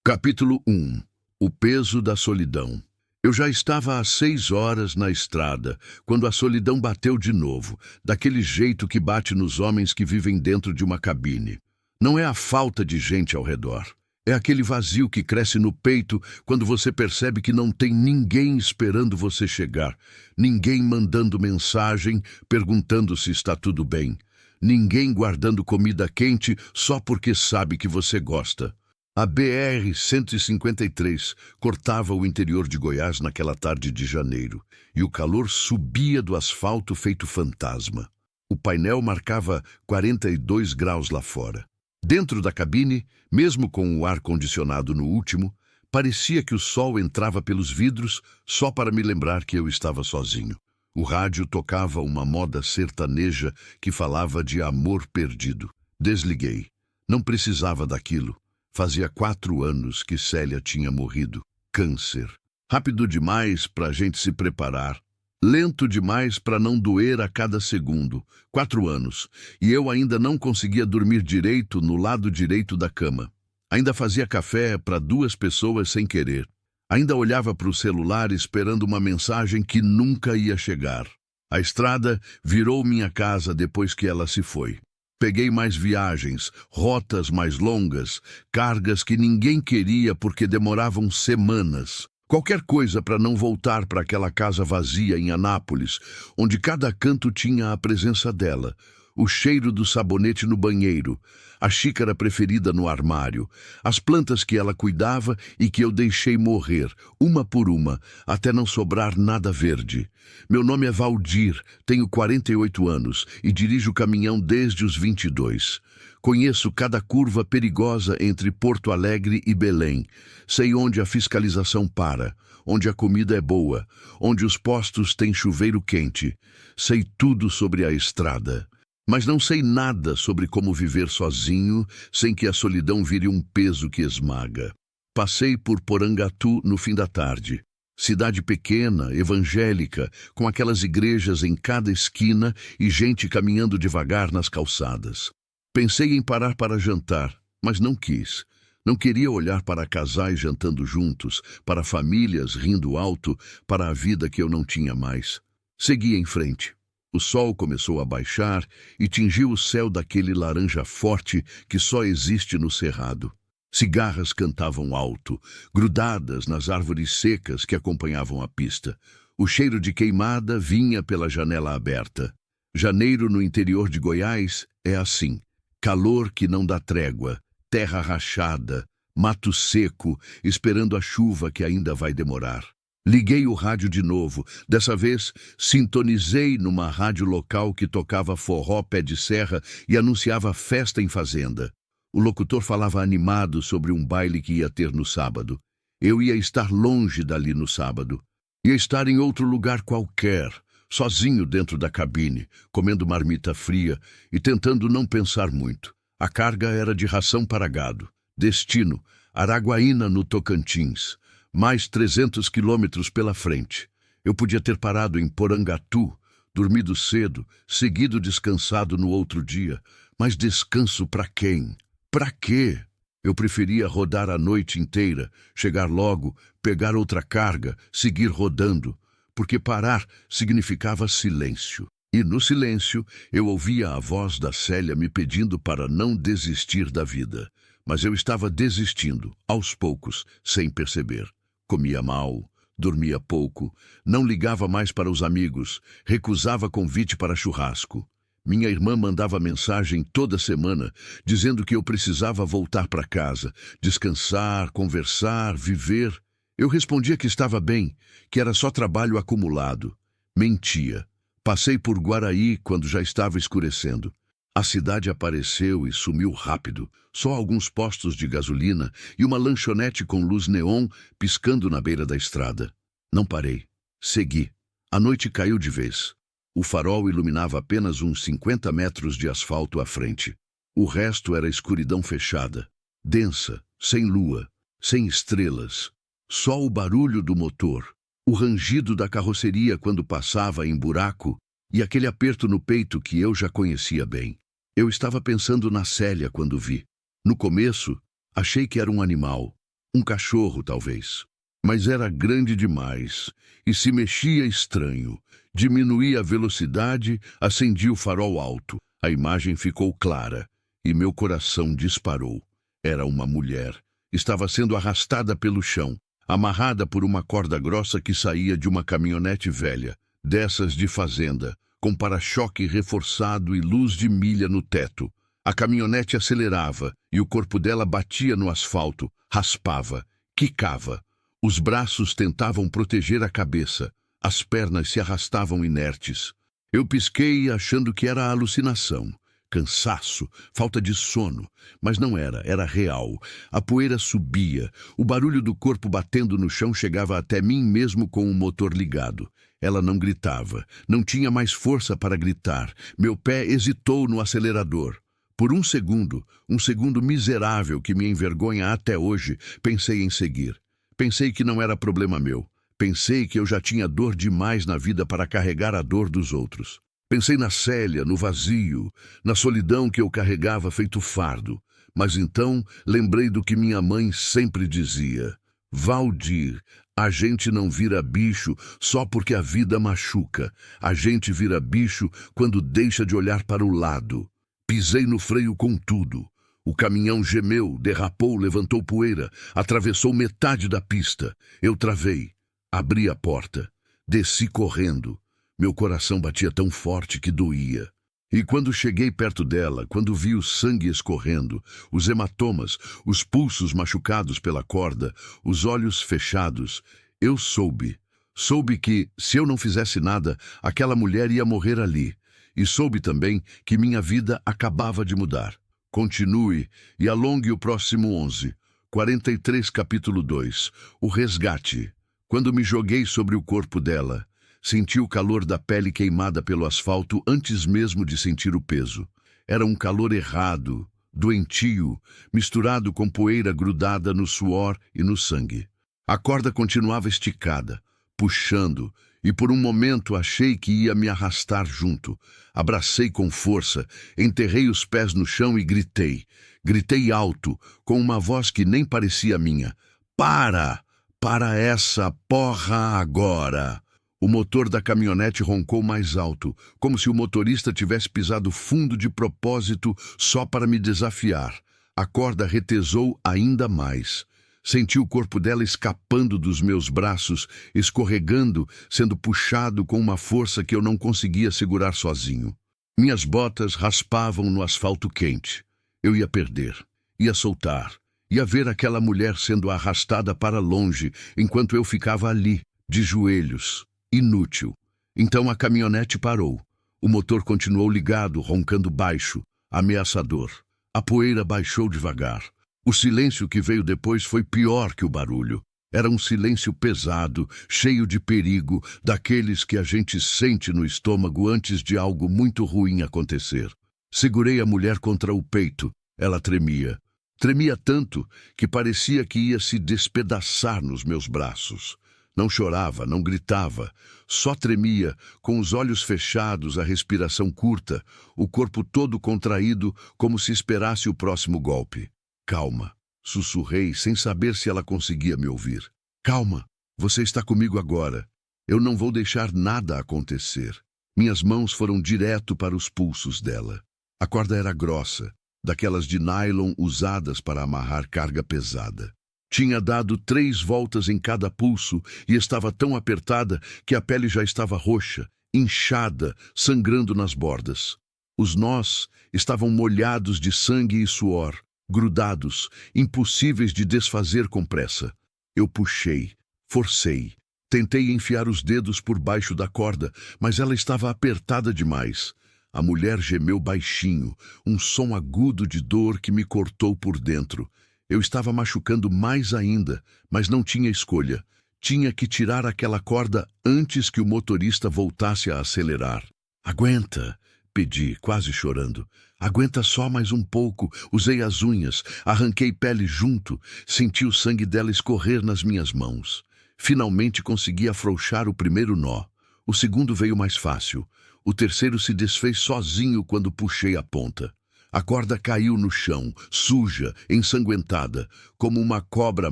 Capítulo 1. O peso da solidão. Eu já estava há 6 horas na estrada, quando a solidão bateu de novo, daquele jeito que bate nos homens que vivem dentro de uma cabine. Não é a falta de gente ao redor. É aquele vazio que cresce no peito quando você percebe que não tem ninguém esperando você chegar, ninguém mandando mensagem, perguntando se está tudo bem, ninguém guardando comida quente só porque sabe que você gosta. A BR-153 cortava o interior de Goiás naquela tarde de janeiro, e o calor subia do asfalto feito fantasma. O painel marcava 42 graus lá fora. Dentro da cabine, mesmo com o ar-condicionado no último, parecia que o sol entrava pelos vidros só para me lembrar que eu estava sozinho. O rádio tocava uma moda sertaneja que falava de amor perdido. Desliguei. Não precisava daquilo. Fazia 4 anos que Célia tinha morrido. Câncer. Rápido demais para a gente se preparar. Lento demais para não doer a cada segundo. 4 anos. E eu ainda não conseguia dormir direito no lado direito da cama. Ainda fazia café para 2 pessoas sem querer. Ainda olhava para o celular esperando uma mensagem que nunca ia chegar. A estrada virou minha casa depois que ela se foi. Peguei mais viagens, rotas mais longas, cargas que ninguém queria porque demoravam semanas. Qualquer coisa para não voltar para aquela casa vazia em Anápolis, onde cada canto tinha a presença dela, o cheiro do sabonete no banheiro, a xícara preferida no armário, as plantas que ela cuidava e que eu deixei morrer, uma por uma, até não sobrar nada verde. Meu nome é Valdir, tenho 48 anos e dirijo o caminhão desde os 22. Conheço cada curva perigosa entre Porto Alegre e Belém. Sei onde a fiscalização para, onde a comida é boa, onde os postos têm chuveiro quente. Sei tudo sobre a estrada. Mas não sei nada sobre como viver sozinho sem que a solidão vire um peso que esmaga. Passei por Porangatu no fim da tarde. Cidade pequena, evangélica, com aquelas igrejas em cada esquina e gente caminhando devagar nas calçadas. Pensei em parar para jantar, mas não quis. Não queria olhar para casais jantando juntos, para famílias rindo alto, para a vida que eu não tinha mais. Segui em frente. O sol começou a baixar e tingiu o céu daquele laranja forte que só existe no cerrado. Cigarras cantavam alto, grudadas nas árvores secas que acompanhavam a pista. O cheiro de queimada vinha pela janela aberta. Janeiro no interior de Goiás é assim. Calor que não dá trégua, terra rachada, mato seco, esperando a chuva que ainda vai demorar. Liguei o rádio de novo. Dessa vez, sintonizei numa rádio local que tocava forró pé de serra e anunciava festa em fazenda. O locutor falava animado sobre um baile que ia ter no sábado. Eu ia estar longe dali no sábado. Ia estar em outro lugar qualquer, sozinho dentro da cabine, comendo marmita fria e tentando não pensar muito. A carga era de ração para gado. Destino, Araguaína, no Tocantins. Mais 300 quilômetros pela frente. Eu podia ter parado em Porangatu, dormido cedo, seguido descansado no outro dia. Mas descanso para quem? Para quê? Eu preferia rodar a noite inteira, chegar logo, pegar outra carga, seguir rodando, porque parar significava silêncio. E no silêncio eu ouvia a voz da Célia me pedindo para não desistir da vida. Mas eu estava desistindo, aos poucos, sem perceber. Comia mal, dormia pouco, não ligava mais para os amigos, recusava convite para churrasco. Minha irmã mandava mensagem toda semana, dizendo que eu precisava voltar para casa, descansar, conversar, viver. Eu respondia que estava bem, que era só trabalho acumulado. Mentia. Passei por Guaraí quando já estava escurecendo. A cidade apareceu e sumiu rápido. Só alguns postos de gasolina e uma lanchonete com luz neon piscando na beira da estrada. Não parei. Segui. A noite caiu de vez. O farol iluminava apenas uns 50 metros de asfalto à frente. O resto era escuridão fechada, densa, sem lua, sem estrelas. Só o barulho do motor, o rangido da carroceria quando passava em buraco e aquele aperto no peito que eu já conhecia bem. Eu estava pensando na Célia quando vi. No começo, achei que era um animal. Um cachorro, talvez. Mas era grande demais e se mexia estranho. Diminuí a velocidade, acendi o farol alto. A imagem ficou clara e meu coração disparou. Era uma mulher. Estava sendo arrastada pelo chão, amarrada por uma corda grossa que saía de uma caminhonete velha, dessas de fazenda, com para-choque reforçado e luz de milha no teto. A caminhonete acelerava e o corpo dela batia no asfalto, raspava, quicava. Os braços tentavam proteger a cabeça, as pernas se arrastavam inertes. Eu pisquei achando que era alucinação. Cansaço, falta de sono, mas não era, era real. A poeira subia, o barulho do corpo batendo no chão chegava até mim mesmo com o motor ligado. Ela não gritava, não tinha mais força para gritar. Meu pé hesitou no acelerador. Por um segundo miserável que me envergonha até hoje, pensei em seguir. Pensei que não era problema meu. Pensei que eu já tinha dor demais na vida para carregar a dor dos outros. Pensei na Célia, no vazio, na solidão que eu carregava feito fardo. Mas então lembrei do que minha mãe sempre dizia. Valdir, a gente não vira bicho só porque a vida machuca. A gente vira bicho quando deixa de olhar para o lado. Pisei no freio com tudo. O caminhão gemeu, derrapou, levantou poeira, atravessou metade da pista. Eu travei, abri a porta, desci correndo. Meu coração batia tão forte que doía. E quando cheguei perto dela, quando vi o sangue escorrendo, os hematomas, os pulsos machucados pela corda, os olhos fechados, eu soube. Soube que, se eu não fizesse nada, aquela mulher ia morrer ali. E soube também que minha vida acabava de mudar. Continue e alongue o próximo 11. 43, capítulo 2. O resgate. Quando me joguei sobre o corpo dela, senti o calor da pele queimada pelo asfalto antes mesmo de sentir o peso. Era um calor errado, doentio, misturado com poeira grudada no suor e no sangue. A corda continuava esticada, puxando, e por um momento achei que ia me arrastar junto. Abracei com força, enterrei os pés no chão e gritei. Gritei alto, com uma voz que nem parecia minha. Para! Para essa porra agora! O motor da caminhonete roncou mais alto, como se o motorista tivesse pisado fundo de propósito só para me desafiar. A corda retesou ainda mais. Senti o corpo dela escapando dos meus braços, escorregando, sendo puxado com uma força que eu não conseguia segurar sozinho. Minhas botas raspavam no asfalto quente. Eu ia perder, ia soltar, ia ver aquela mulher sendo arrastada para longe, enquanto eu ficava ali, de joelhos, inútil. Então a caminhonete parou. O motor continuou ligado, roncando baixo, ameaçador. A poeira baixou devagar. O silêncio que veio depois foi pior que o barulho. Era um silêncio pesado, cheio de perigo, daqueles que a gente sente no estômago antes de algo muito ruim acontecer. Segurei a mulher contra o peito. Ela tremia. Tremia tanto que parecia que ia se despedaçar nos meus braços. Não chorava, não gritava, só tremia, com os olhos fechados, a respiração curta, o corpo todo contraído, como se esperasse o próximo golpe. Calma, sussurrei, sem saber se ela conseguia me ouvir. Calma, você está comigo agora. Eu não vou deixar nada acontecer. Minhas mãos foram direto para os pulsos dela. A corda era grossa, daquelas de nylon usadas para amarrar carga pesada. Tinha dado 3 voltas em cada pulso e estava tão apertada que a pele já estava roxa, inchada, sangrando nas bordas. Os nós estavam molhados de sangue e suor, grudados, impossíveis de desfazer com pressa. Eu puxei, forcei, tentei enfiar os dedos por baixo da corda, mas ela estava apertada demais. A mulher gemeu baixinho, um som agudo de dor que me cortou por dentro. Eu estava machucando mais ainda, mas não tinha escolha. Tinha que tirar aquela corda antes que o motorista voltasse a acelerar. Aguenta, pedi, quase chorando. Aguenta só mais um pouco. Usei as unhas, arranquei pele junto, senti o sangue dela escorrer nas minhas mãos. Finalmente consegui afrouxar o primeiro nó. O segundo veio mais fácil. O terceiro se desfez sozinho quando puxei a ponta. A corda caiu no chão, suja, ensanguentada, como uma cobra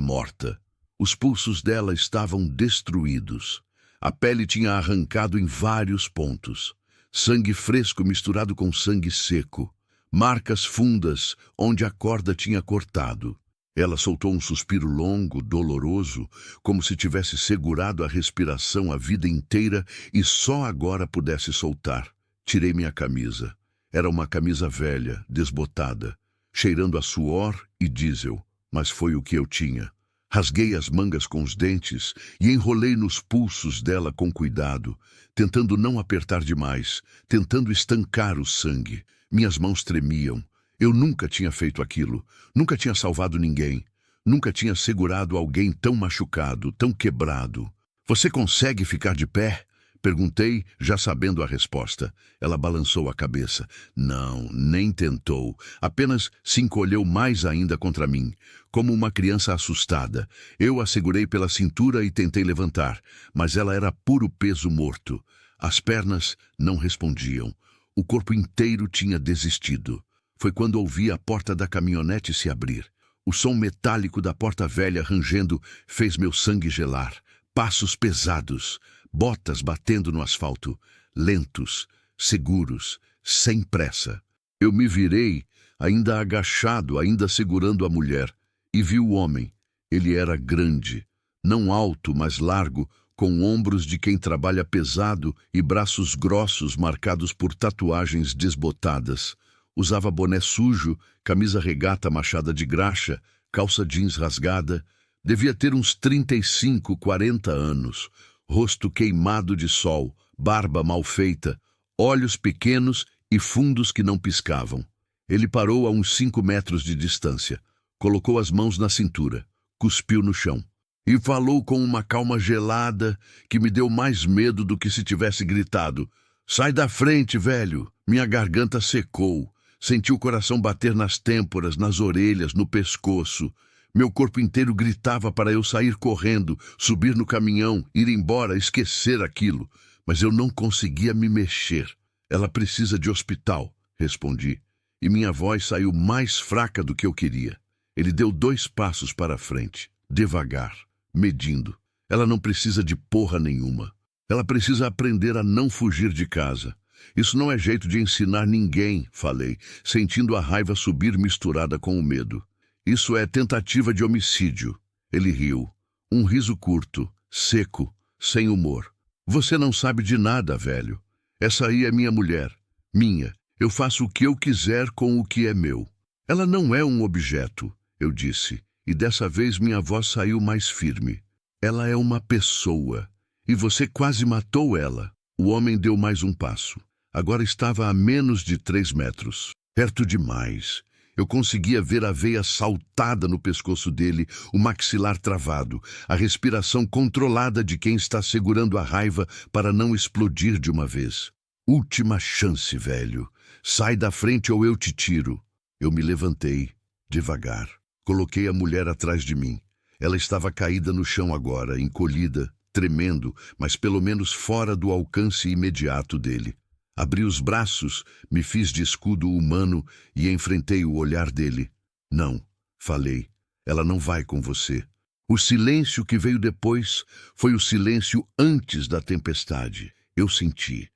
morta. Os pulsos dela estavam destruídos. A pele tinha arrancado em vários pontos. Sangue fresco misturado com sangue seco. Marcas fundas onde a corda tinha cortado. Ela soltou um suspiro longo, doloroso, como se tivesse segurado a respiração a vida inteira e só agora pudesse soltar. Tirei minha camisa. Era uma camisa velha, desbotada, cheirando a suor e diesel, mas foi o que eu tinha. Rasguei as mangas com os dentes e enrolei nos pulsos dela com cuidado, tentando não apertar demais, tentando estancar o sangue. Minhas mãos tremiam. Eu nunca tinha feito aquilo, nunca tinha salvado ninguém, nunca tinha segurado alguém tão machucado, tão quebrado. Você consegue ficar de pé? Perguntei, já sabendo a resposta. Ela balançou a cabeça. Não, nem tentou. Apenas se encolheu mais ainda contra mim, como uma criança assustada. Eu a segurei pela cintura e tentei levantar, mas ela era puro peso morto. As pernas não respondiam. O corpo inteiro tinha desistido. Foi quando ouvi a porta da caminhonete se abrir. O som metálico da porta velha rangendo fez meu sangue gelar. Passos pesados, botas batendo no asfalto, lentos, seguros, sem pressa. Eu me virei, ainda agachado, ainda segurando a mulher, e vi o homem. Ele era grande, não alto, mas largo, com ombros de quem trabalha pesado e braços grossos marcados por tatuagens desbotadas. Usava boné sujo, camisa regata machada de graxa, calça jeans rasgada. Devia ter uns 35, 40 anos. Rosto queimado de sol, barba mal feita, olhos pequenos e fundos que não piscavam. Ele parou a uns 5 metros de distância. Colocou as mãos na cintura, cuspiu no chão. E falou com uma calma gelada que me deu mais medo do que se tivesse gritado. Sai da frente, velho! Minha garganta secou. Senti o coração bater nas têmporas, nas orelhas, no pescoço. Meu corpo inteiro gritava para eu sair correndo, subir no caminhão, ir embora, esquecer aquilo. Mas eu não conseguia me mexer. Ela precisa de hospital, respondi. E minha voz saiu mais fraca do que eu queria. Ele deu 2 passos para a frente, devagar, medindo. Ela não precisa de porra nenhuma. Ela precisa aprender a não fugir de casa. Isso não é jeito de ensinar ninguém, falei, sentindo a raiva subir misturada com o medo. Isso é tentativa de homicídio. Ele riu. Um riso curto, seco, sem humor. Você não sabe de nada, velho. Essa aí é minha mulher. Minha. Eu faço o que eu quiser com o que é meu. Ela não é um objeto, eu disse, e dessa vez minha voz saiu mais firme. Ela é uma pessoa. E você quase matou ela. O homem deu mais um passo. Agora estava a menos de 3 metros. Perto demais. Eu conseguia ver a veia saltada no pescoço dele, o maxilar travado, a respiração controlada de quem está segurando a raiva para não explodir de uma vez. Última chance, velho. Sai da frente ou eu te tiro. Eu me levantei, devagar. Coloquei a mulher atrás de mim. Ela estava caída no chão agora, encolhida, tremendo, mas pelo menos fora do alcance imediato dele. Abri os braços, me fiz de escudo humano e enfrentei o olhar dele. Não, falei, ela não vai com você. O silêncio que veio depois foi o silêncio antes da tempestade. Eu senti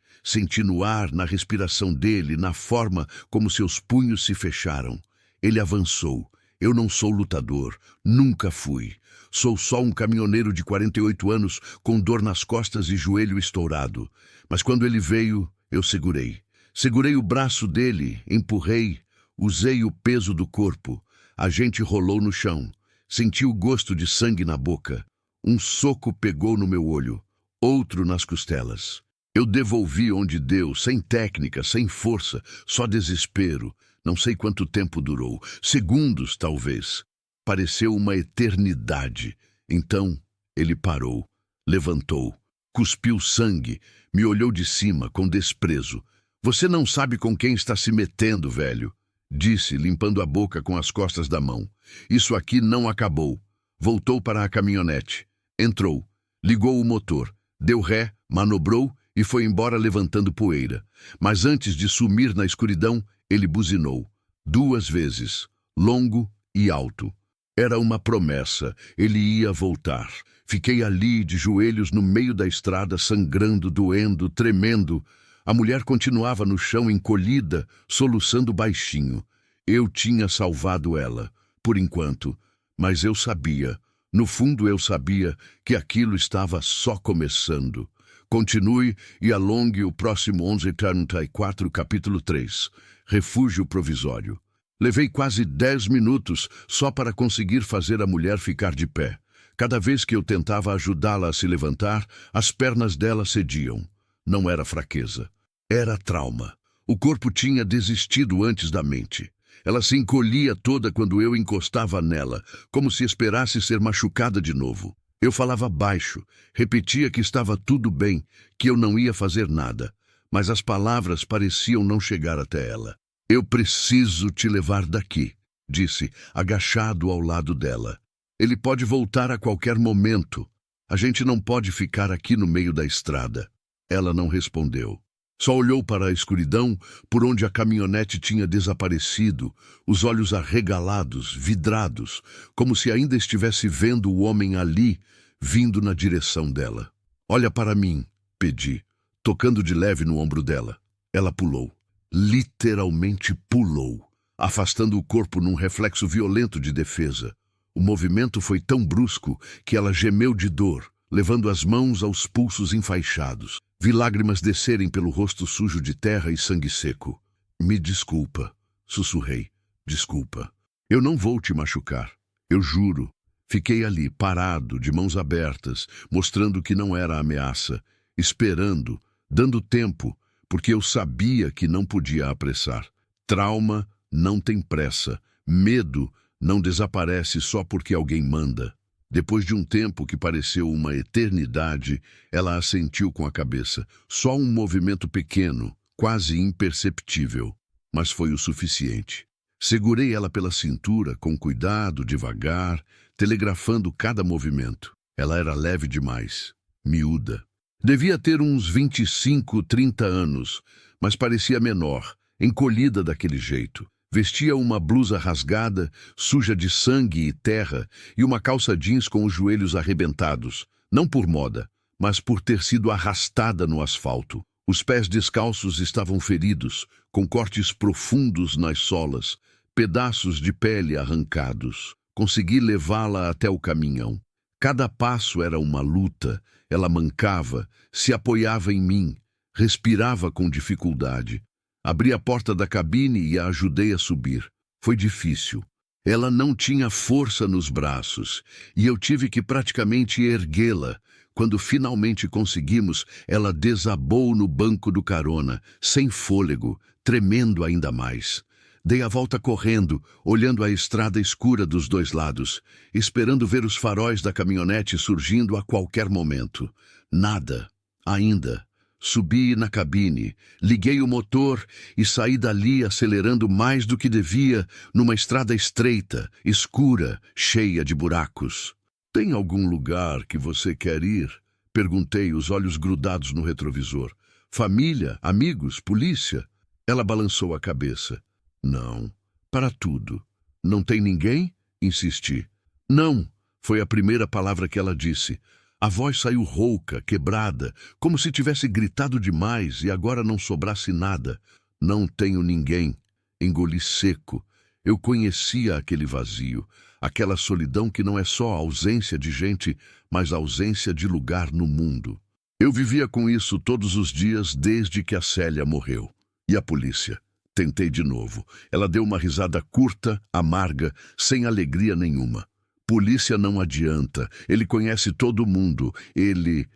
no ar, na respiração dele, na forma como seus punhos se fecharam. Ele avançou. Eu não sou lutador, nunca fui. Sou só um caminhoneiro de 48 anos com dor nas costas e joelho estourado. Mas quando ele veio, eu segurei. Segurei o braço dele, empurrei, usei o peso do corpo. A gente rolou no chão. Senti o gosto de sangue na boca. Um soco pegou no meu olho, outro nas costelas. Eu devolvi onde deu, sem técnica, sem força, só desespero. Não sei quanto tempo durou. Segundos, talvez. Pareceu uma eternidade. Então, ele parou, levantou, cuspiu sangue, me olhou de cima com desprezo. Você não sabe com quem está se metendo, velho, disse, limpando a boca com as costas da mão. Isso aqui não acabou. Voltou para a caminhonete. Entrou, ligou o motor, deu ré, manobrou e foi embora levantando poeira. Mas antes de sumir na escuridão, ele buzinou. 2 vezes, longo e alto. Era uma promessa, ele ia voltar. Fiquei ali, de joelhos no meio da estrada, sangrando, doendo, tremendo. A mulher continuava no chão, encolhida, soluçando baixinho. Eu tinha salvado ela, por enquanto, mas eu sabia, no fundo eu sabia, que aquilo estava só começando. Continue e alongue o próximo 11:34, capítulo 3. Refúgio provisório. Levei quase 10 minutos só para conseguir fazer a mulher ficar de pé. Cada vez que eu tentava ajudá-la a se levantar, as pernas dela cediam. Não era fraqueza, era trauma. O corpo tinha desistido antes da mente. Ela se encolhia toda quando eu encostava nela, como se esperasse ser machucada de novo. Eu falava baixo, repetia que estava tudo bem, que eu não ia fazer nada, mas as palavras pareciam não chegar até ela. Eu preciso te levar daqui, disse, agachado ao lado dela. Ele pode voltar a qualquer momento. A gente não pode ficar aqui no meio da estrada. Ela não respondeu. Só olhou para a escuridão, por onde a caminhonete tinha desaparecido, os olhos arregalados, vidrados, como se ainda estivesse vendo o homem ali, vindo na direção dela. Olha para mim, pedi, tocando de leve no ombro dela. Ela pulou. Literalmente pulou, afastando o corpo num reflexo violento de defesa. O movimento foi tão brusco que ela gemeu de dor, levando as mãos aos pulsos enfaixados. Vi lágrimas descerem pelo rosto sujo de terra e sangue seco. Me desculpa, sussurrei. Desculpa. Eu não vou te machucar. Eu juro. Fiquei ali, parado, de mãos abertas, mostrando que não era ameaça, esperando, dando tempo, porque eu sabia que não podia apressar. Trauma não tem pressa. Medo não desaparece só porque alguém manda. Depois de um tempo que pareceu uma eternidade, ela assentiu com a cabeça. Só um movimento pequeno, quase imperceptível, mas foi o suficiente. Segurei ela pela cintura, com cuidado, devagar, telegrafando cada movimento. Ela era leve demais, miúda. Devia ter uns 25, 30 anos, mas parecia menor, encolhida daquele jeito. Vestia uma blusa rasgada, suja de sangue e terra, e uma calça jeans com os joelhos arrebentados, não por moda, mas por ter sido arrastada no asfalto. Os pés descalços estavam feridos, com cortes profundos nas solas, pedaços de pele arrancados. Consegui levá-la até o caminhão. Cada passo era uma luta. Ela mancava, se apoiava em mim, respirava com dificuldade. Abri a porta da cabine e a ajudei a subir. Foi difícil. Ela não tinha força nos braços, e eu tive que praticamente erguê-la. Quando finalmente conseguimos, ela desabou no banco do carona, sem fôlego, tremendo ainda mais. Dei a volta correndo, olhando a estrada escura dos dois lados, esperando ver os faróis da caminhonete surgindo a qualquer momento. Nada, ainda. Subi na cabine, liguei o motor e saí dali acelerando mais do que devia numa estrada estreita, escura, cheia de buracos. Tem algum lugar que você quer ir? Perguntei, os olhos grudados no retrovisor. Família, amigos, polícia? Ela balançou a cabeça. Não, para tudo. Não tem ninguém? Insisti. Não, foi a primeira palavra que ela disse. A voz saiu rouca, quebrada, como se tivesse gritado demais e agora não sobrasse nada. Não tenho ninguém. Engoli seco. Eu conhecia aquele vazio, aquela solidão que não é só a ausência de gente, mas a ausência de lugar no mundo. Eu vivia com isso todos os dias desde que a Célia morreu. E a polícia? Tentei de novo. Ela deu uma risada curta, amarga, sem alegria nenhuma. Polícia não adianta. Ele conhece todo mundo. Ele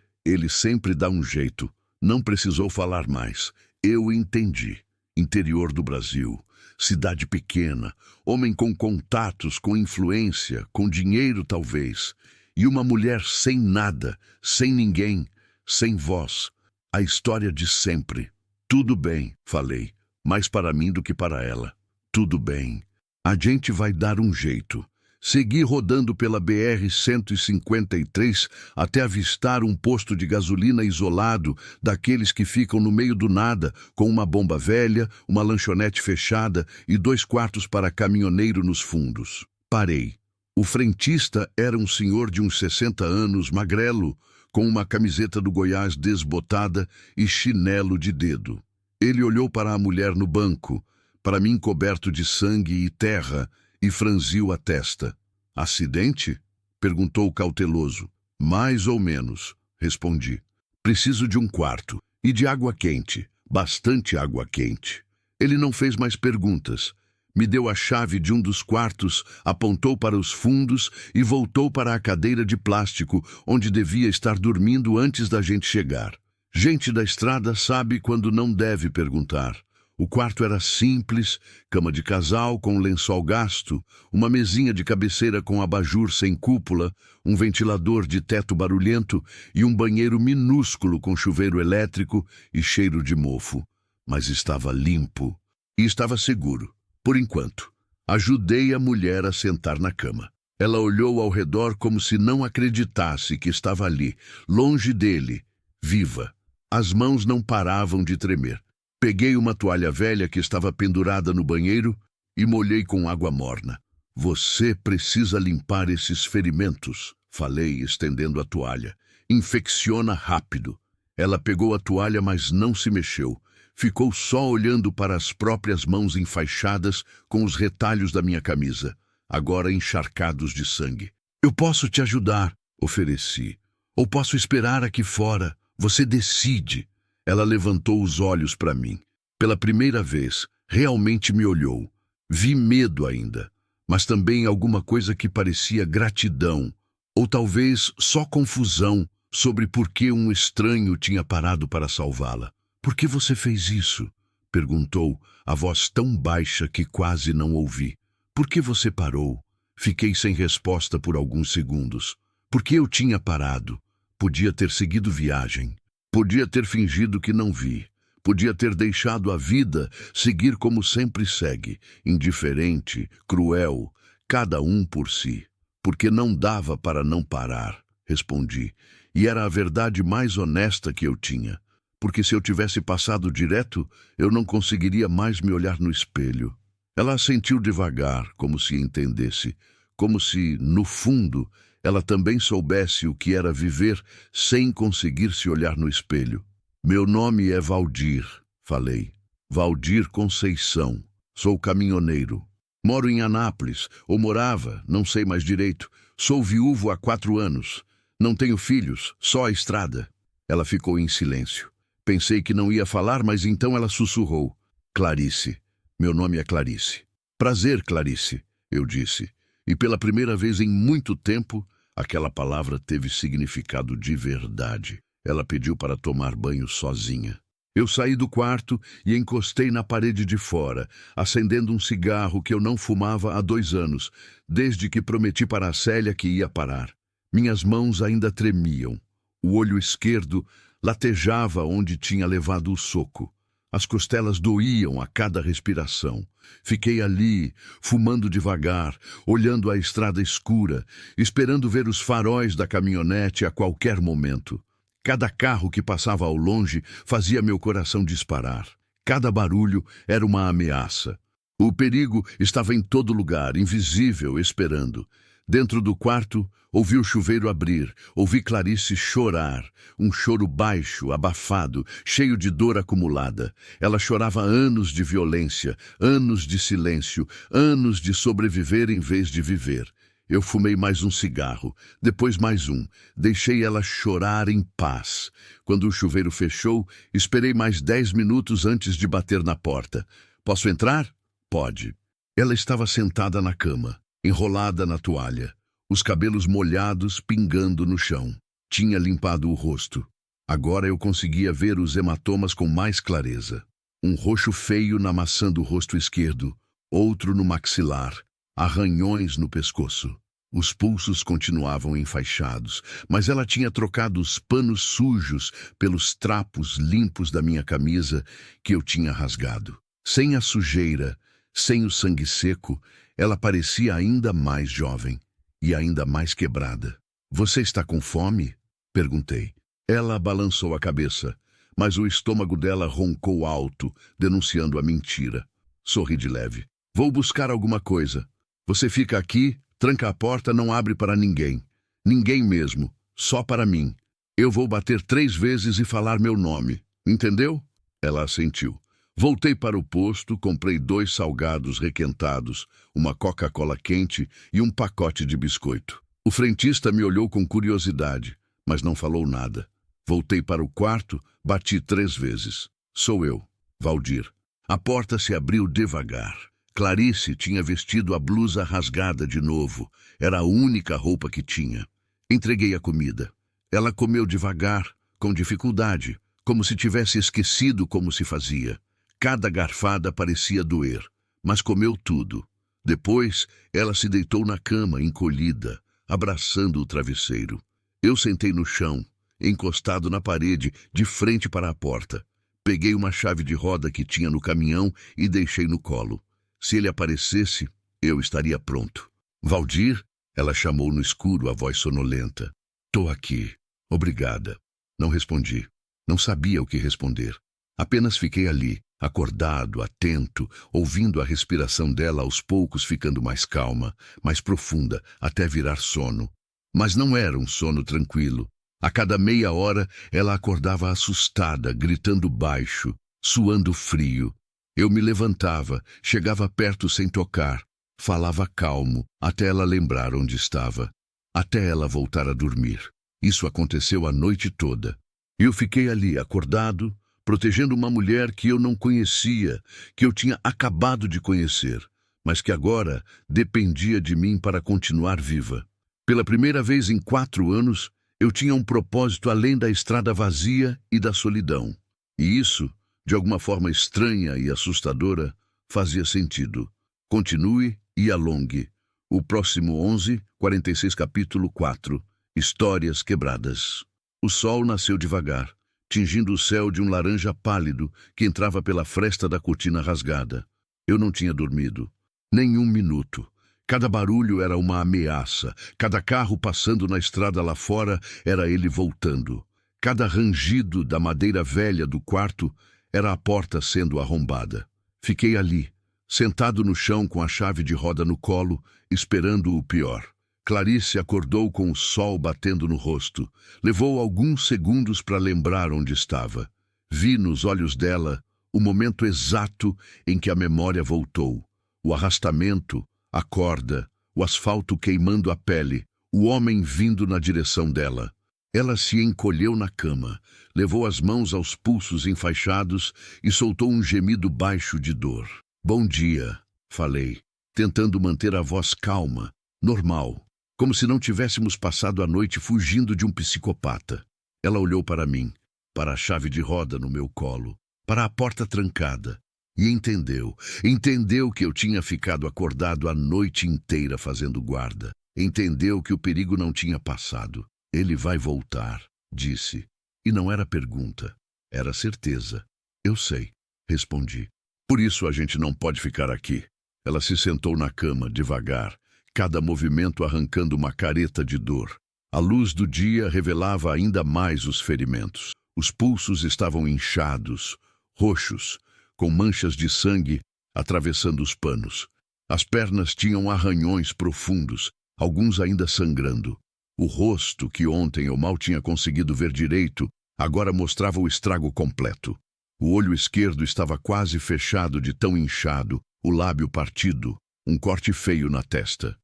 sempre dá um jeito. Não precisou falar mais. Eu entendi. Interior do Brasil. Cidade pequena. Homem com contatos, com influência, com dinheiro talvez. E uma mulher sem nada, sem ninguém, sem voz. A história de sempre. Tudo bem, falei. Mais para mim do que para ela. Tudo bem. A gente vai dar um jeito. Segui rodando pela BR-153 até avistar um posto de gasolina isolado, daqueles que ficam no meio do nada, com uma bomba velha, uma lanchonete fechada e 2 quartos para caminhoneiro nos fundos. Parei. O frentista era um senhor de uns 60 anos, magrelo, com uma camiseta do Goiás desbotada e chinelo de dedo. Ele olhou para a mulher no banco, para mim coberto de sangue e terra, e franziu a testa. Acidente? Perguntou cauteloso. Mais ou menos, respondi. Preciso de um quarto e de água quente, bastante água quente. Ele não fez mais perguntas. Me deu a chave de um dos quartos, apontou para os fundos e voltou para a cadeira de plástico, onde devia estar dormindo antes da gente chegar. Gente da estrada sabe quando não deve perguntar. O quarto era simples, cama de casal com lençol gasto, uma mesinha de cabeceira com abajur sem cúpula, um ventilador de teto barulhento e um banheiro minúsculo com chuveiro elétrico e cheiro de mofo. Mas estava limpo e estava seguro, por enquanto. Ajudei a mulher a sentar na cama. Ela olhou ao redor como se não acreditasse que estava ali, longe dele, viva. As mãos não paravam de tremer. Peguei uma toalha velha que estava pendurada no banheiro e molhei com água morna. Você precisa limpar esses ferimentos, falei, estendendo a toalha. Infecciona rápido. Ela pegou a toalha, mas não se mexeu. Ficou só olhando para as próprias mãos enfaixadas com os retalhos da minha camisa, agora encharcados de sangue. Eu posso te ajudar, ofereci. Ou posso esperar aqui fora. Você decide. Ela levantou os olhos para mim. Pela primeira vez, realmente me olhou. Vi medo ainda, mas também alguma coisa que parecia gratidão, ou talvez só confusão sobre por que um estranho tinha parado para salvá-la. Por que você fez isso? Perguntou, a voz tão baixa que quase não ouvi. Por que você parou? Fiquei sem resposta por alguns segundos. Por que eu tinha parado? Podia ter seguido viagem. Podia ter fingido que não vi. Podia ter deixado a vida seguir como sempre segue, indiferente, cruel, cada um por si. Porque não dava para não parar, respondi. E era a verdade mais honesta que eu tinha. Porque se eu tivesse passado direto, eu não conseguiria mais me olhar no espelho. Ela assentiu devagar, como se entendesse, como se, no fundo, ela também soubesse o que era viver sem conseguir se olhar no espelho. Meu nome é Valdir, falei. Valdir Conceição. Sou caminhoneiro. Moro em Anápolis, ou morava, não sei mais direito. Sou viúvo há 4 anos. Não tenho filhos, só a estrada. Ela ficou em silêncio. Pensei que não ia falar, mas então ela sussurrou. Clarice. Meu nome é Clarice. Prazer, Clarice, eu disse. E pela primeira vez em muito tempo, aquela palavra teve significado de verdade. Ela pediu para tomar banho sozinha. Eu saí do quarto e encostei na parede de fora, acendendo um cigarro que eu não fumava há 2 anos, desde que prometi para a Célia que ia parar. Minhas mãos ainda tremiam. O olho esquerdo latejava onde tinha levado o soco. As costelas doíam a cada respiração. Fiquei ali, fumando devagar, olhando a estrada escura, esperando ver os faróis da caminhonete a qualquer momento. Cada carro que passava ao longe fazia meu coração disparar. Cada barulho era uma ameaça. O perigo estava em todo lugar, invisível, esperando. Dentro do quarto, ouvi o chuveiro abrir, ouvi Clarice chorar, um choro baixo, abafado, cheio de dor acumulada. Ela chorava anos de violência, anos de silêncio, anos de sobreviver em vez de viver. Eu fumei mais um cigarro, depois mais um. Deixei ela chorar em paz. Quando o chuveiro fechou, esperei mais 10 minutos antes de bater na porta. Posso entrar? Pode. Ela estava sentada na cama, enrolada na toalha, os cabelos molhados pingando no chão. Tinha limpado o rosto. Agora eu conseguia ver os hematomas com mais clareza. Um roxo feio na maçã do rosto esquerdo, outro no maxilar, arranhões no pescoço. Os pulsos continuavam enfaixados, mas ela tinha trocado os panos sujos pelos trapos limpos da minha camisa que eu tinha rasgado. Sem a sujeira, sem o sangue seco, Ela parecia ainda mais jovem e ainda mais quebrada. Você está com fome? Perguntei. Ela balançou a cabeça, mas o estômago dela roncou alto, denunciando a mentira. Sorri de leve. Vou buscar alguma coisa. Você fica aqui, tranca a porta, não abre para ninguém. Ninguém mesmo, só para mim. Eu vou bater 3 vezes e falar meu nome. Entendeu? Ela assentiu. Voltei para o posto, comprei 2 salgados requentados, uma Coca-Cola quente e um pacote de biscoito. O frentista me olhou com curiosidade, mas não falou nada. Voltei para o quarto, bati 3 vezes. Sou eu, Valdir. A porta se abriu devagar. Clarice tinha vestido a blusa rasgada de novo. Era a única roupa que tinha. Entreguei a comida. Ela comeu devagar, com dificuldade, como se tivesse esquecido como se fazia. Cada garfada parecia doer, mas comeu tudo. Depois, ela se deitou na cama, encolhida, abraçando o travesseiro. Eu sentei no chão, encostado na parede, de frente para a porta. Peguei uma chave de roda que tinha no caminhão e deixei no colo. Se ele aparecesse, eu estaria pronto. Valdir? Ela chamou no escuro, a voz sonolenta. Tô aqui. Obrigada. Não respondi. Não sabia o que responder. Apenas fiquei ali, acordado, atento, ouvindo a respiração dela aos poucos ficando mais calma, mais profunda, até virar sono. Mas não era um sono tranquilo. A cada meia hora, ela acordava assustada, gritando baixo, suando frio. Eu me levantava, chegava perto sem tocar, falava calmo, até ela lembrar onde estava, até ela voltar a dormir. Isso aconteceu a noite toda. Eu fiquei ali, acordado, protegendo uma mulher que eu não conhecia, que eu tinha acabado de conhecer, mas que agora dependia de mim para continuar viva. Pela primeira vez em 4 anos, eu tinha um propósito além da estrada vazia e da solidão. E isso, de alguma forma estranha e assustadora, fazia sentido. Continue e alongue. O próximo 11, 46, capítulo 4. Histórias quebradas. O sol nasceu devagar, tingindo o céu de um laranja pálido que entrava pela fresta da cortina rasgada. Eu não tinha dormido. Nem um minuto. Cada barulho era uma ameaça. Cada carro passando na estrada lá fora era ele voltando. Cada rangido da madeira velha do quarto era a porta sendo arrombada. Fiquei ali, sentado no chão com a chave de roda no colo, esperando o pior. Clarice acordou com o sol batendo no rosto. Levou alguns segundos para lembrar onde estava. Vi nos olhos dela o momento exato em que a memória voltou. O arrastamento, a corda, o asfalto queimando a pele, o homem vindo na direção dela. Ela se encolheu na cama, levou as mãos aos pulsos enfaixados e soltou um gemido baixo de dor. Bom dia, falei, tentando manter a voz calma, normal, como se não tivéssemos passado a noite fugindo de um psicopata. Ela olhou para mim, para a chave de roda no meu colo, para a porta trancada, e entendeu que eu tinha ficado acordado a noite inteira fazendo guarda. Entendeu que o perigo não tinha passado. Ele vai voltar, disse. E não era pergunta, era certeza. Eu sei, respondi. Por isso a gente não pode ficar aqui. Ela se sentou na cama, devagar, cada movimento arrancando uma careta de dor. A luz do dia revelava ainda mais os ferimentos. Os pulsos estavam inchados, roxos, com manchas de sangue atravessando os panos. As pernas tinham arranhões profundos, alguns ainda sangrando. O rosto, que ontem eu mal tinha conseguido ver direito, agora mostrava o estrago completo. O olho esquerdo estava quase fechado de tão inchado, o lábio partido, um corte feio na testa.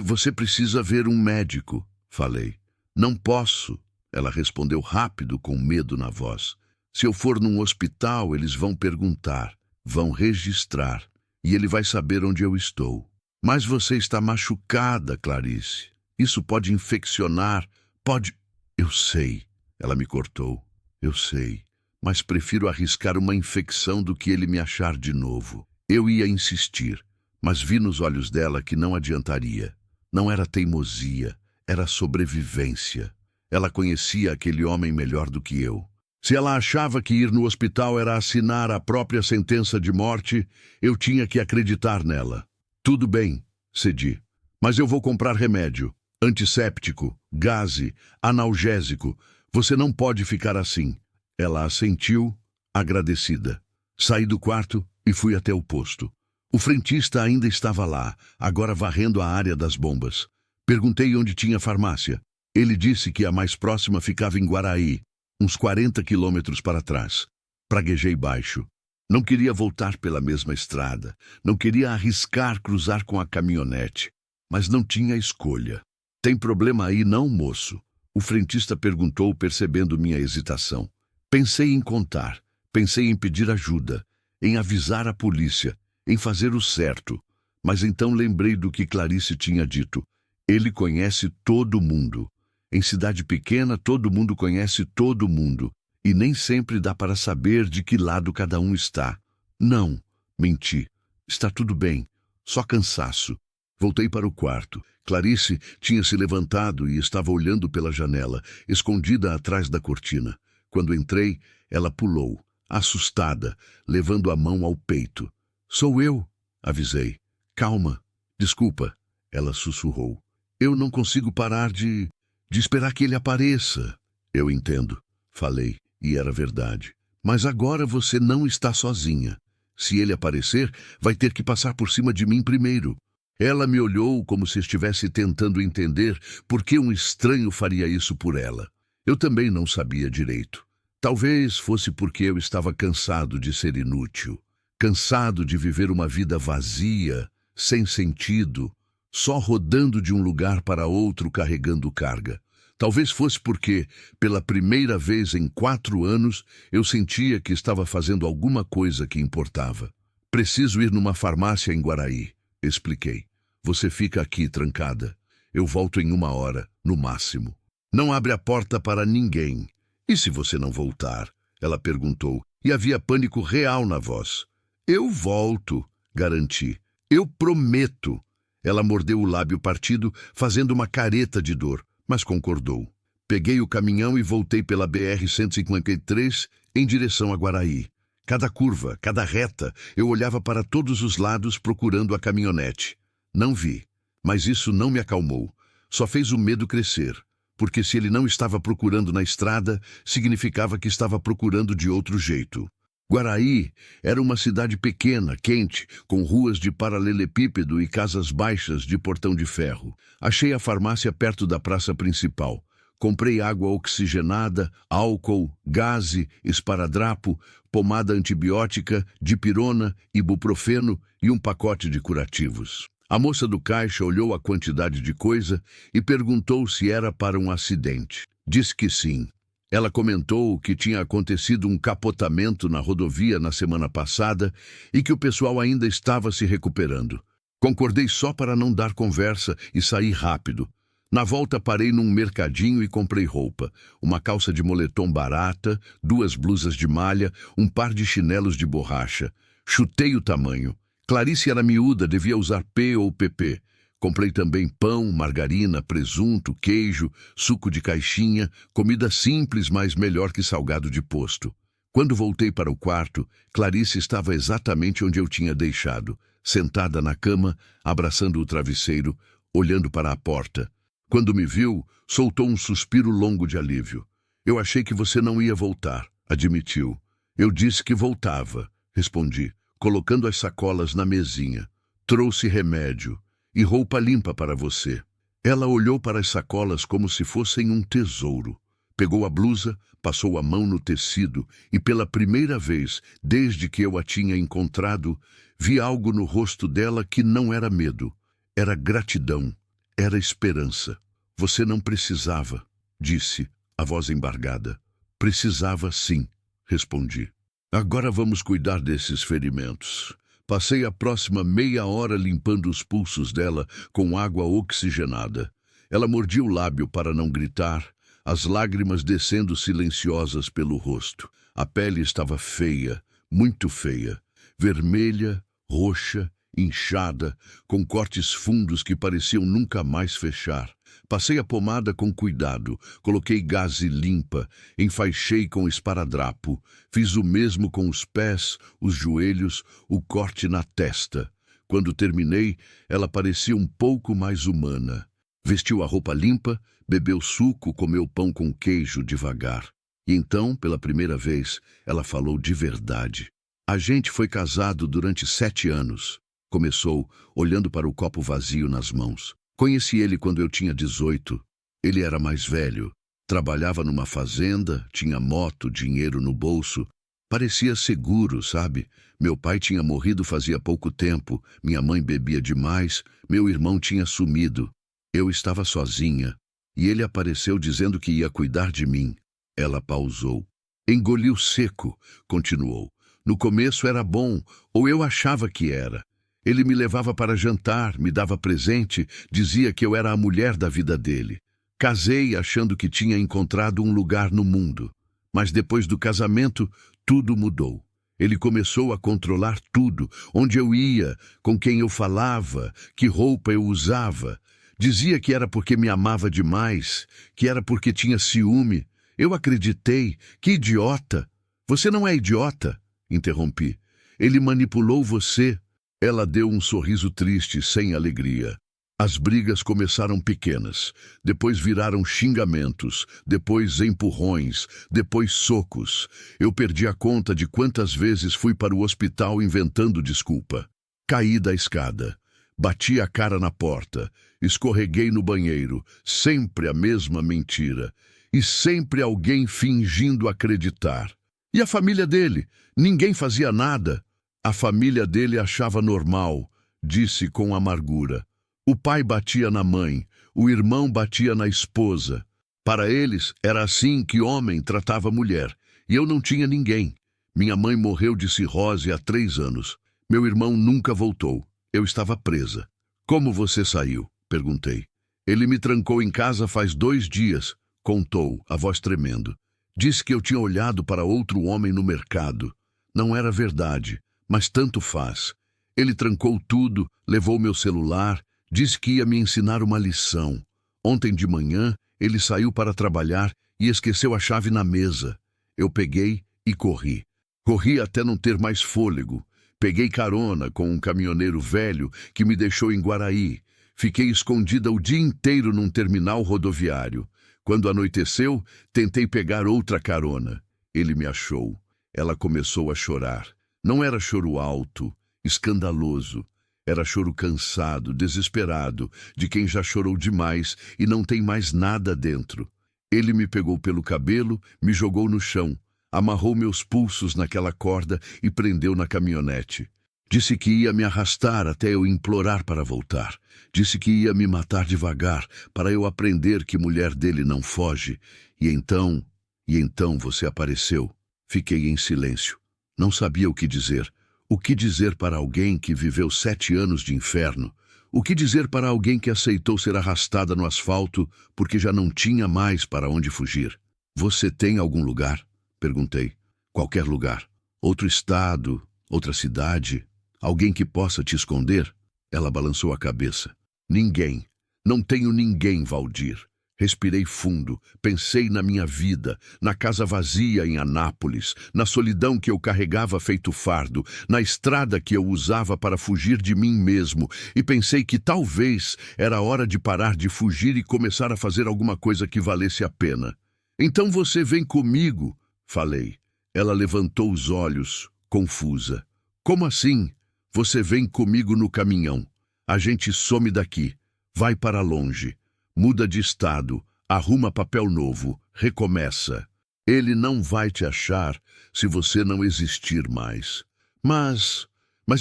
Você precisa ver um médico, falei. Não posso, ela respondeu rápido com medo na voz. Se eu for num hospital, eles vão perguntar, vão registrar, e ele vai saber onde eu estou. Mas você está machucada, Clarice. Isso pode infeccionar, pode... Eu sei, ela me cortou. Eu sei, mas prefiro arriscar uma infecção do que ele me achar de novo. Eu ia insistir, mas vi nos olhos dela que não adiantaria. Não era teimosia, era sobrevivência. Ela conhecia aquele homem melhor do que eu. Se ela achava que ir no hospital era assinar a própria sentença de morte, eu tinha que acreditar nela. Tudo bem, cedi. Mas eu vou comprar remédio, antisséptico, gaze, analgésico. Você não pode ficar assim. Ela assentiu, agradecida. Saí do quarto e fui até o posto. O frentista ainda estava lá, agora varrendo a área das bombas. Perguntei onde tinha farmácia. Ele disse que a mais próxima ficava em Guaraí, uns 40 quilômetros para trás. Praguejei baixo. Não queria voltar pela mesma estrada. Não queria arriscar cruzar com a caminhonete. Mas não tinha escolha. Tem problema aí não, moço? O frentista perguntou, percebendo minha hesitação. Pensei em contar. Pensei em pedir ajuda. Em avisar a polícia. Em fazer o certo. Mas então lembrei do que Clarice tinha dito. Ele conhece todo mundo. Em cidade pequena, todo mundo conhece todo mundo. E nem sempre dá para saber de que lado cada um está. Não, menti. Está tudo bem. Só cansaço. Voltei para o quarto. Clarice tinha se levantado e estava olhando pela janela, escondida atrás da cortina. Quando entrei, ela pulou, assustada, levando a mão ao peito. Sou eu, avisei. Calma. Desculpa, ela sussurrou. Eu não consigo parar de esperar que ele apareça. Eu entendo, falei, e era verdade. Mas agora você não está sozinha. Se ele aparecer, vai ter que passar por cima de mim primeiro. Ela me olhou como se estivesse tentando entender por que um estranho faria isso por ela. Eu também não sabia direito. Talvez fosse porque eu estava cansado de ser inútil. Cansado de viver uma vida vazia, sem sentido, só rodando de um lugar para outro carregando carga. Talvez fosse porque, pela primeira vez em 4 anos, eu sentia que estava fazendo alguma coisa que importava. Preciso ir numa farmácia em Guaraí, expliquei. Você fica aqui trancada. Eu volto em 1 hora, no máximo. Não abre a porta para ninguém. E se você não voltar? Ela perguntou, e havia pânico real na voz. Eu volto, garanti. Eu prometo. Ela mordeu o lábio partido, fazendo uma careta de dor, mas concordou. Peguei o caminhão e voltei pela BR-153 em direção a Guaraí. Cada curva, cada reta, eu olhava para todos os lados procurando a caminhonete. Não vi, mas isso não me acalmou. Só fez o medo crescer, porque se ele não estava procurando na estrada, significava que estava procurando de outro jeito. Guaraí era uma cidade pequena, quente, com ruas de paralelepípedo e casas baixas de portão de ferro. Achei a farmácia perto da praça principal. Comprei água oxigenada, álcool, gaze, esparadrapo, pomada antibiótica, dipirona, ibuprofeno e um pacote de curativos. A moça do caixa olhou a quantidade de coisa e perguntou se era para um acidente. Disse que sim. Ela comentou que tinha acontecido um capotamento na rodovia na semana passada e que o pessoal ainda estava se recuperando. Concordei só para não dar conversa e saí rápido. Na volta parei num mercadinho e comprei roupa. Uma calça de moletom barata, 2 blusas de malha, um par de chinelos de borracha. Chutei o tamanho. Clarice era miúda, devia usar P ou PP. Comprei também pão, margarina, presunto, queijo, suco de caixinha, comida simples, mas melhor que salgado de posto. Quando voltei para o quarto, Clarice estava exatamente onde eu tinha deixado, sentada na cama, abraçando o travesseiro, olhando para a porta. Quando me viu, soltou um suspiro longo de alívio. Eu achei que você não ia voltar, admitiu. Eu disse que voltava, respondi, colocando as sacolas na mesinha. Trouxe remédio e roupa limpa para você. Ela olhou para as sacolas como se fossem um tesouro. Pegou a blusa, passou a mão no tecido e pela primeira vez, desde que eu a tinha encontrado, vi algo no rosto dela que não era medo. Era gratidão, era esperança. Você não precisava, disse, a voz embargada. Precisava sim, respondi. Agora vamos cuidar desses ferimentos. Passei a próxima meia hora limpando os pulsos dela com água oxigenada. Ela mordia o lábio para não gritar, as lágrimas descendo silenciosas pelo rosto. A pele estava feia, muito feia, vermelha, roxa, inchada, com cortes fundos que pareciam nunca mais fechar. Passei a pomada com cuidado, coloquei gaze limpa, enfaixei com esparadrapo, fiz o mesmo com os pés, os joelhos, o corte na testa. Quando terminei, ela parecia um pouco mais humana. Vestiu a roupa limpa, bebeu suco, comeu pão com queijo devagar. E então, pela primeira vez, ela falou de verdade. A gente foi casado durante 7 anos. Começou, olhando para o copo vazio nas mãos. Conheci ele quando eu tinha 18. Ele era mais velho. Trabalhava numa fazenda, tinha moto, dinheiro no bolso. Parecia seguro, sabe? Meu pai tinha morrido fazia pouco tempo, minha mãe bebia demais, meu irmão tinha sumido. Eu estava sozinha, e ele apareceu dizendo que ia cuidar de mim. Ela pausou. Engoliu seco, continuou. No começo era bom, ou eu achava que era. Ele me levava para jantar, me dava presente, dizia que eu era a mulher da vida dele. Casei achando que tinha encontrado um lugar no mundo. Mas depois do casamento, tudo mudou. Ele começou a controlar tudo, onde eu ia, com quem eu falava, que roupa eu usava. Dizia que era porque me amava demais, que era porque tinha ciúme. Eu acreditei. Que idiota! Você não é idiota, interrompi. Ele manipulou você. Ela deu um sorriso triste, sem alegria. As brigas começaram pequenas, depois viraram xingamentos, depois empurrões, depois socos. Eu perdi a conta de quantas vezes fui para o hospital inventando desculpa. Caí da escada, bati a cara na porta, escorreguei no banheiro, sempre a mesma mentira, e sempre alguém fingindo acreditar. E a família dele? Ninguém fazia nada. A família dele achava normal, disse com amargura. O pai batia na mãe, o irmão batia na esposa. Para eles, era assim que homem tratava mulher, e eu não tinha ninguém. Minha mãe morreu de cirrose há 3 anos. Meu irmão nunca voltou. Eu estava presa. Como você saiu? Perguntei. Ele me trancou em casa faz 2 dias, contou, a voz tremendo. Disse que eu tinha olhado para outro homem no mercado. Não era verdade, mas tanto faz. Ele trancou tudo, levou meu celular, disse que ia me ensinar uma lição. Ontem de manhã, ele saiu para trabalhar e esqueceu a chave na mesa. Eu peguei e corri. Corri até não ter mais fôlego. Peguei carona com um caminhoneiro velho que me deixou em Guaraí. Fiquei escondida o dia inteiro num terminal rodoviário. Quando anoiteceu, tentei pegar outra carona. Ele me achou. Ela começou a chorar. Não era choro alto, escandaloso. Era choro cansado, desesperado, de quem já chorou demais e não tem mais nada dentro. Ele me pegou pelo cabelo, me jogou no chão, amarrou meus pulsos naquela corda e prendeu na caminhonete. Disse que ia me arrastar até eu implorar para voltar. Disse que ia me matar devagar, para eu aprender que mulher dele não foge. E então você apareceu. Fiquei em silêncio. Não sabia o que dizer. O que dizer para alguém que viveu 7 anos de inferno? O que dizer para alguém que aceitou ser arrastada no asfalto porque já não tinha mais para onde fugir? Você tem algum lugar? Perguntei. Qualquer lugar. Outro estado, outra cidade. Alguém que possa te esconder? Ela balançou a cabeça. Ninguém. Não tenho ninguém, Valdir. Respirei fundo, pensei na minha vida, na casa vazia em Anápolis, na solidão que eu carregava feito fardo, na estrada que eu usava para fugir de mim mesmo, e pensei que talvez era hora de parar de fugir e começar a fazer alguma coisa que valesse a pena. Então você vem comigo, falei. Ela levantou os olhos, confusa. Como assim? Você vem comigo no caminhão. A gente some daqui, vai para longe. Muda de estado, arruma papel novo, recomeça. Ele não vai te achar se você não existir mais. Mas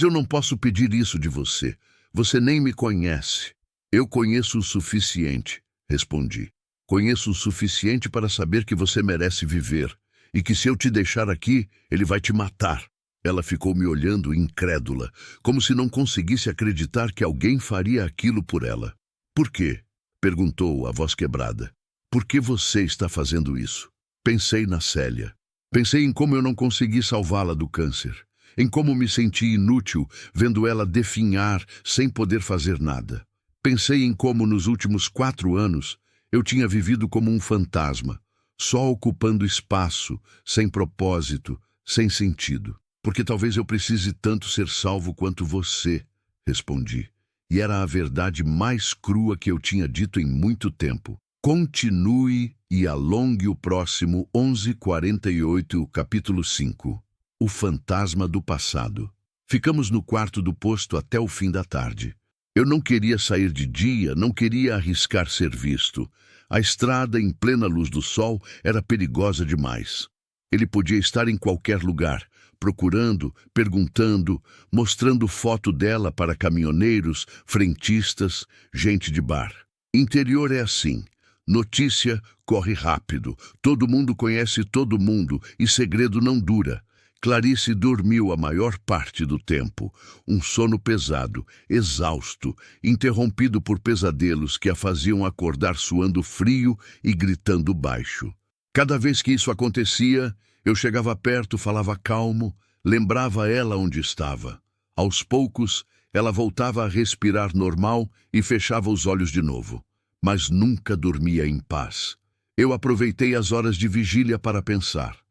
eu não posso pedir isso de você. Você nem me conhece. Eu conheço o suficiente, respondi. Conheço o suficiente para saber que você merece viver e que se eu te deixar aqui, ele vai te matar. Ela ficou me olhando incrédula, como se não conseguisse acreditar que alguém faria aquilo por ela. Por quê? Perguntou, a voz quebrada. Por que você está fazendo isso? Pensei na Célia. Pensei em como eu não consegui salvá-la do câncer. Em como me senti inútil vendo ela definhar sem poder fazer nada. Pensei em como nos últimos 4 anos eu tinha vivido como um fantasma, só ocupando espaço, sem propósito, sem sentido. Porque talvez eu precise tanto ser salvo quanto você. respondi. E era a verdade mais crua que eu tinha dito em muito tempo. Continue e alongue o próximo 11:48, capítulo 5. O fantasma do passado. Ficamos no quarto do posto até o fim da tarde. Eu não queria sair de dia, não queria arriscar ser visto. A estrada, em plena luz do sol, era perigosa demais. Ele podia estar em qualquer lugar, procurando, perguntando, mostrando foto dela para caminhoneiros, frentistas, gente de bar. Interior é assim. Notícia corre rápido, todo mundo conhece todo mundo e segredo não dura. Clarice dormiu a maior parte do tempo, um sono pesado, exausto, interrompido por pesadelos que a faziam acordar suando frio e gritando baixo. Cada vez que isso acontecia, eu chegava perto, falava calmo, lembrava ela onde estava. Aos poucos, ela voltava a respirar normal e fechava os olhos de novo, mas nunca dormia em paz. Eu aproveitei as horas de vigília para pensar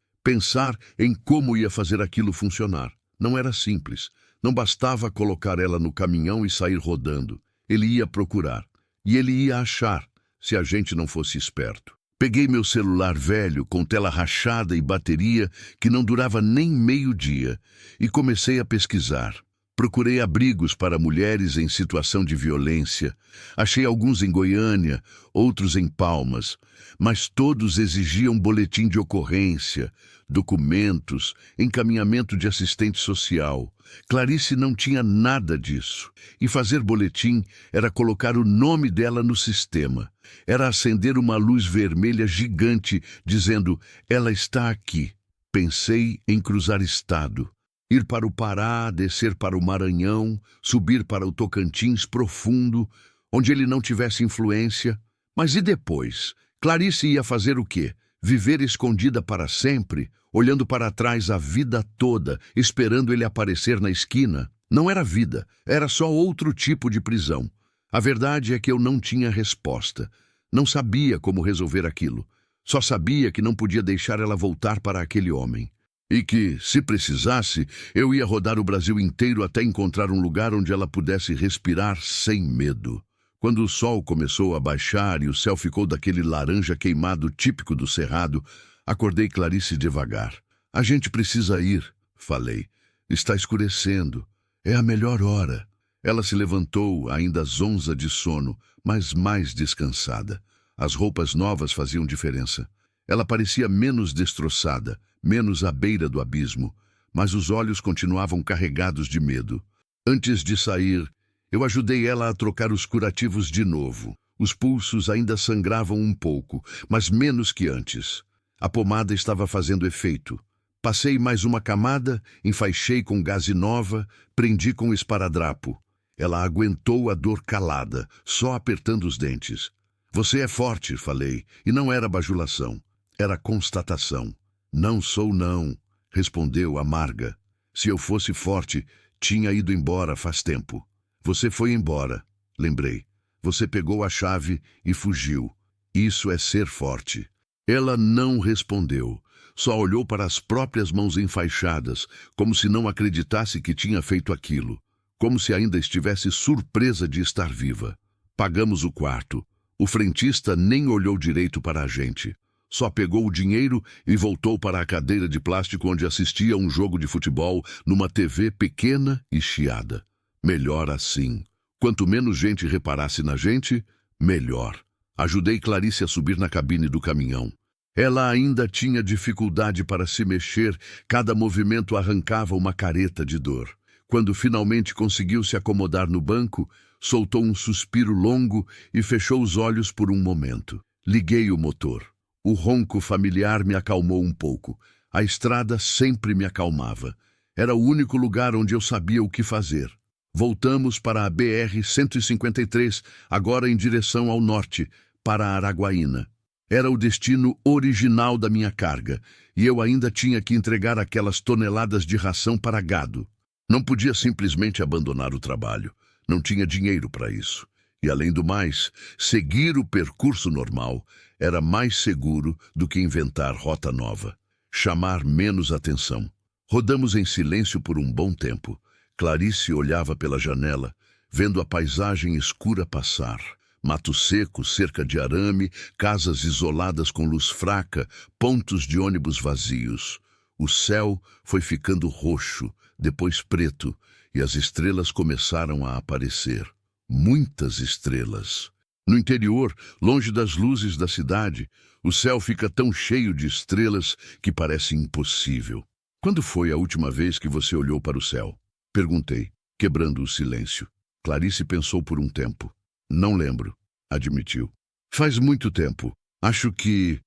em como ia fazer aquilo funcionar. Não era simples. Não bastava colocar ela no caminhão e sair rodando. Ele ia procurar. E ele ia achar, se a gente não fosse esperto. Peguei meu celular velho, com tela rachada e bateria que não durava nem meio-dia, e comecei a pesquisar. Procurei abrigos para mulheres em situação de violência. Achei alguns em Goiânia, outros em Palmas, mas todos exigiam boletim de ocorrência, documentos, encaminhamento de assistente social. Clarice não tinha nada disso. E fazer boletim era colocar o nome dela no sistema. Era acender uma luz vermelha gigante dizendo: ela está aqui. Pensei em cruzar estado. Ir para o Pará, descer para o Maranhão, subir para o Tocantins profundo, onde ele não tivesse influência. Mas e depois? Clarice ia fazer o quê? Viver escondida para sempre, olhando para trás a vida toda, esperando ele aparecer na esquina? Não era vida, era só outro tipo de prisão. A verdade é que eu não tinha resposta. Não sabia como resolver aquilo. Só sabia que não podia deixar ela voltar para aquele homem. E que, se precisasse, eu ia rodar o Brasil inteiro até encontrar um lugar onde ela pudesse respirar sem medo. Quando o sol começou a baixar e o céu ficou daquele laranja queimado típico do Cerrado, acordei Clarice devagar. A gente precisa ir, falei. Está escurecendo. É a melhor hora. Ela se levantou, ainda zonza de sono, mas mais descansada. As roupas novas faziam diferença. Ela parecia menos destroçada, menos à beira do abismo, mas os olhos continuavam carregados de medo. Antes de sair, eu ajudei ela a trocar os curativos de novo. Os pulsos ainda sangravam um pouco, mas menos que antes. A pomada estava fazendo efeito. Passei mais uma camada, enfaixei com gaze nova, prendi com esparadrapo. Ela aguentou a dor calada, só apertando os dentes. Você é forte, falei, e não era bajulação. Era constatação. Não sou não, respondeu amarga. Se eu fosse forte, tinha ido embora faz tempo. Você foi embora, lembrei. Você pegou a chave e fugiu. Isso é ser forte. Ela não respondeu. Só olhou para as próprias mãos enfaixadas, como se não acreditasse que tinha feito aquilo. Como se ainda estivesse surpresa de estar viva. Pagamos o quarto. O frentista nem olhou direito para a gente. Só pegou o dinheiro e voltou para a cadeira de plástico onde assistia a um jogo de futebol numa TV pequena e chiada. Melhor assim. Quanto menos gente reparasse na gente, melhor. Ajudei Clarice a subir na cabine do caminhão. Ela ainda tinha dificuldade para se mexer, cada movimento arrancava uma careta de dor. Quando finalmente conseguiu se acomodar no banco, soltou um suspiro longo e fechou os olhos por um momento. Liguei o motor. O ronco familiar me acalmou um pouco. A estrada sempre me acalmava. Era o único lugar onde eu sabia o que fazer. Voltamos para a BR-153, agora em direção ao norte, para Araguaína. Era o destino original da minha carga, e eu ainda tinha que entregar aquelas toneladas de ração para gado. Não podia simplesmente abandonar o trabalho. Não tinha dinheiro para isso. E, além do mais, seguir o percurso normal era mais seguro do que inventar rota nova, chamar menos atenção. Rodamos em silêncio por um bom tempo. Clarice olhava pela janela, vendo a paisagem escura passar. Mato seco, cerca de arame, casas isoladas com luz fraca, pontos de ônibus vazios. O céu foi ficando roxo, depois preto, e as estrelas começaram a aparecer. Muitas estrelas. No interior, longe das luzes da cidade, o céu fica tão cheio de estrelas que parece impossível. Quando foi a última vez que você olhou para o céu? Perguntei, quebrando o silêncio. Clarice pensou por um tempo. Não lembro, admitiu. Faz muito tempo. Acho que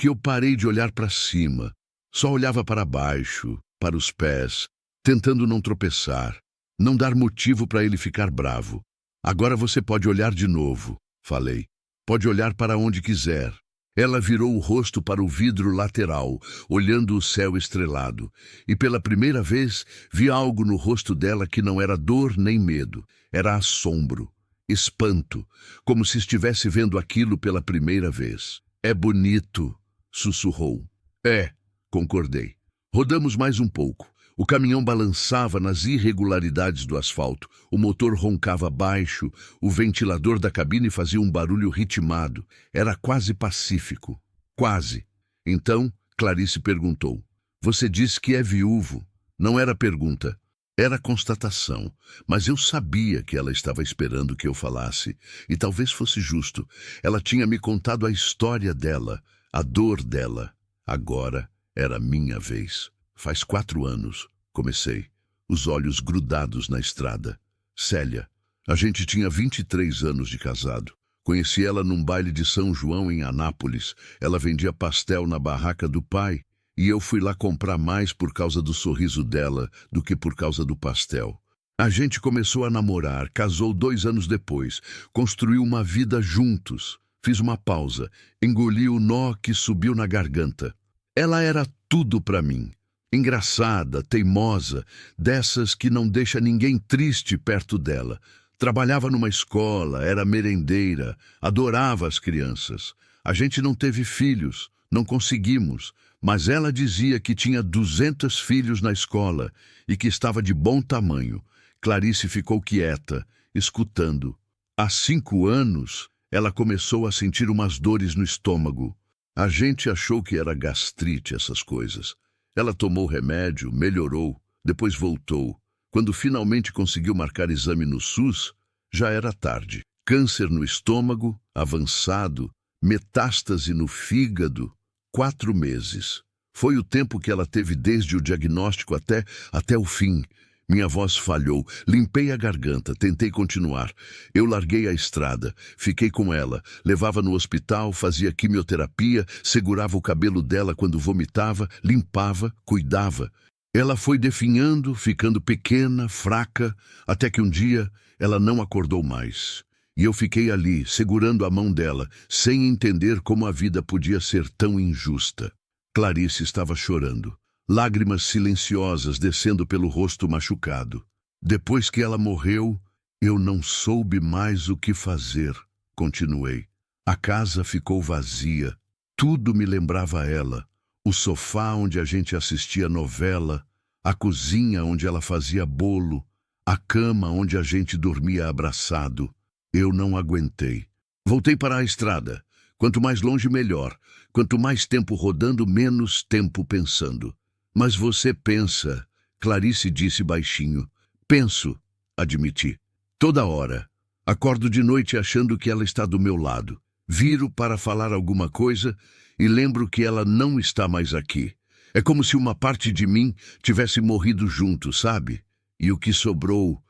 eu parei de olhar para cima. Só olhava para baixo, para os pés, tentando não tropeçar, não dar motivo para ele ficar bravo. Agora você pode olhar de novo, falei. Pode olhar para onde quiser. Ela virou o rosto para o vidro lateral, olhando o céu estrelado, e pela primeira vez vi algo no rosto dela que não era dor nem medo. Era assombro, espanto, como se estivesse vendo aquilo pela primeira vez. É bonito, sussurrou. É, concordei. Rodamos mais um pouco. O caminhão balançava nas irregularidades do asfalto, o motor roncava baixo, o ventilador da cabine fazia um barulho ritmado. Era quase pacífico. Quase. Então, Clarice perguntou. Você disse que é viúvo. Não era pergunta. Era constatação, mas eu sabia que ela estava esperando que eu falasse, e talvez fosse justo. Ela tinha me contado a história dela, a dor dela. Agora era minha vez. Faz 4 anos, comecei, os olhos grudados na estrada. Célia, a gente tinha 23 anos de casado. Conheci ela num baile de São João em Anápolis. Ela vendia pastel na barraca do pai, e eu fui lá comprar mais por causa do sorriso dela do que por causa do pastel. A gente começou a namorar, casou 2 anos depois, construiu uma vida juntos. Fiz uma pausa, engoli o nó que subiu na garganta. Ela era tudo para mim. Engraçada, teimosa, dessas que não deixa ninguém triste perto dela. Trabalhava numa escola, era merendeira, adorava as crianças. A gente não teve filhos, não conseguimos, mas ela dizia que tinha 200 filhos na escola e que estava de bom tamanho. Clarice ficou quieta, escutando. Há 5 anos, ela começou a sentir umas dores no estômago. A gente achou que era gastrite, essas coisas. Ela tomou remédio, melhorou, depois voltou. Quando finalmente conseguiu marcar exame no SUS, já era tarde. Câncer no estômago, avançado, metástase no fígado, 4 meses. Foi o tempo que ela teve desde o diagnóstico até o fim. Minha voz falhou, limpei a garganta, tentei continuar. Eu larguei a estrada, fiquei com ela, levava no hospital, fazia quimioterapia, segurava o cabelo dela quando vomitava, limpava, cuidava. Ela foi definhando, ficando pequena, fraca, até que um dia ela não acordou mais. E eu fiquei ali, segurando a mão dela, sem entender como a vida podia ser tão injusta. Clarice estava chorando. Lágrimas silenciosas descendo pelo rosto machucado. Depois que ela morreu, eu não soube mais o que fazer, continuei. A casa ficou vazia. Tudo me lembrava ela. O sofá onde a gente assistia novela, a cozinha onde ela fazia bolo, a cama onde a gente dormia abraçado. Eu não aguentei. Voltei para a estrada. Quanto mais longe, melhor. Quanto mais tempo rodando, menos tempo pensando. Mas você pensa, Clarice disse baixinho. Penso, admiti. Toda hora. Acordo de noite achando que ela está do meu lado. Viro para falar alguma coisa e lembro que ela não está mais aqui. É como se uma parte de mim tivesse morrido junto, sabe? E o que sobrou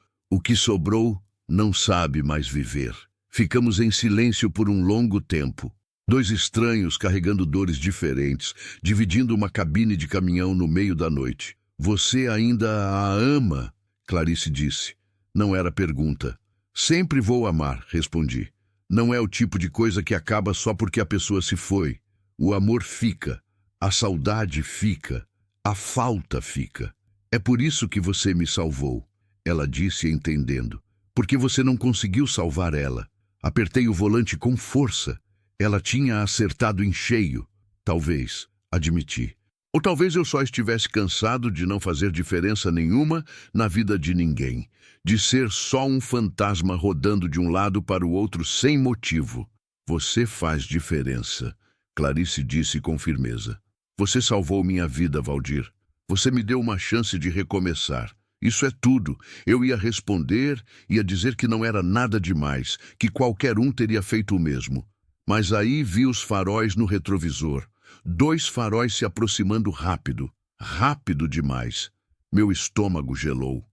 não sabe mais viver. Ficamos em silêncio por um longo tempo. 2 estranhos carregando dores diferentes, dividindo uma cabine de caminhão no meio da noite. Você ainda a ama? Clarice disse. Não era pergunta. Sempre vou amar, respondi. Não é o tipo de coisa que acaba só porque a pessoa se foi. O amor fica, a saudade fica, a falta fica. É por isso que você me salvou, ela disse entendendo. Porque você não conseguiu salvar ela. Apertei o volante com força. Ela tinha acertado em cheio. Talvez, admiti. Ou talvez eu só estivesse cansado de não fazer diferença nenhuma na vida de ninguém, de ser só um fantasma rodando de um lado para o outro sem motivo. Você faz diferença, Clarice disse com firmeza. Você salvou minha vida, Valdir. Você me deu uma chance de recomeçar. Isso é tudo. Eu ia responder, ia dizer que não era nada demais, que qualquer um teria feito o mesmo. Mas aí vi os faróis no retrovisor. 2 faróis se aproximando rápido. Rápido demais. Meu estômago gelou.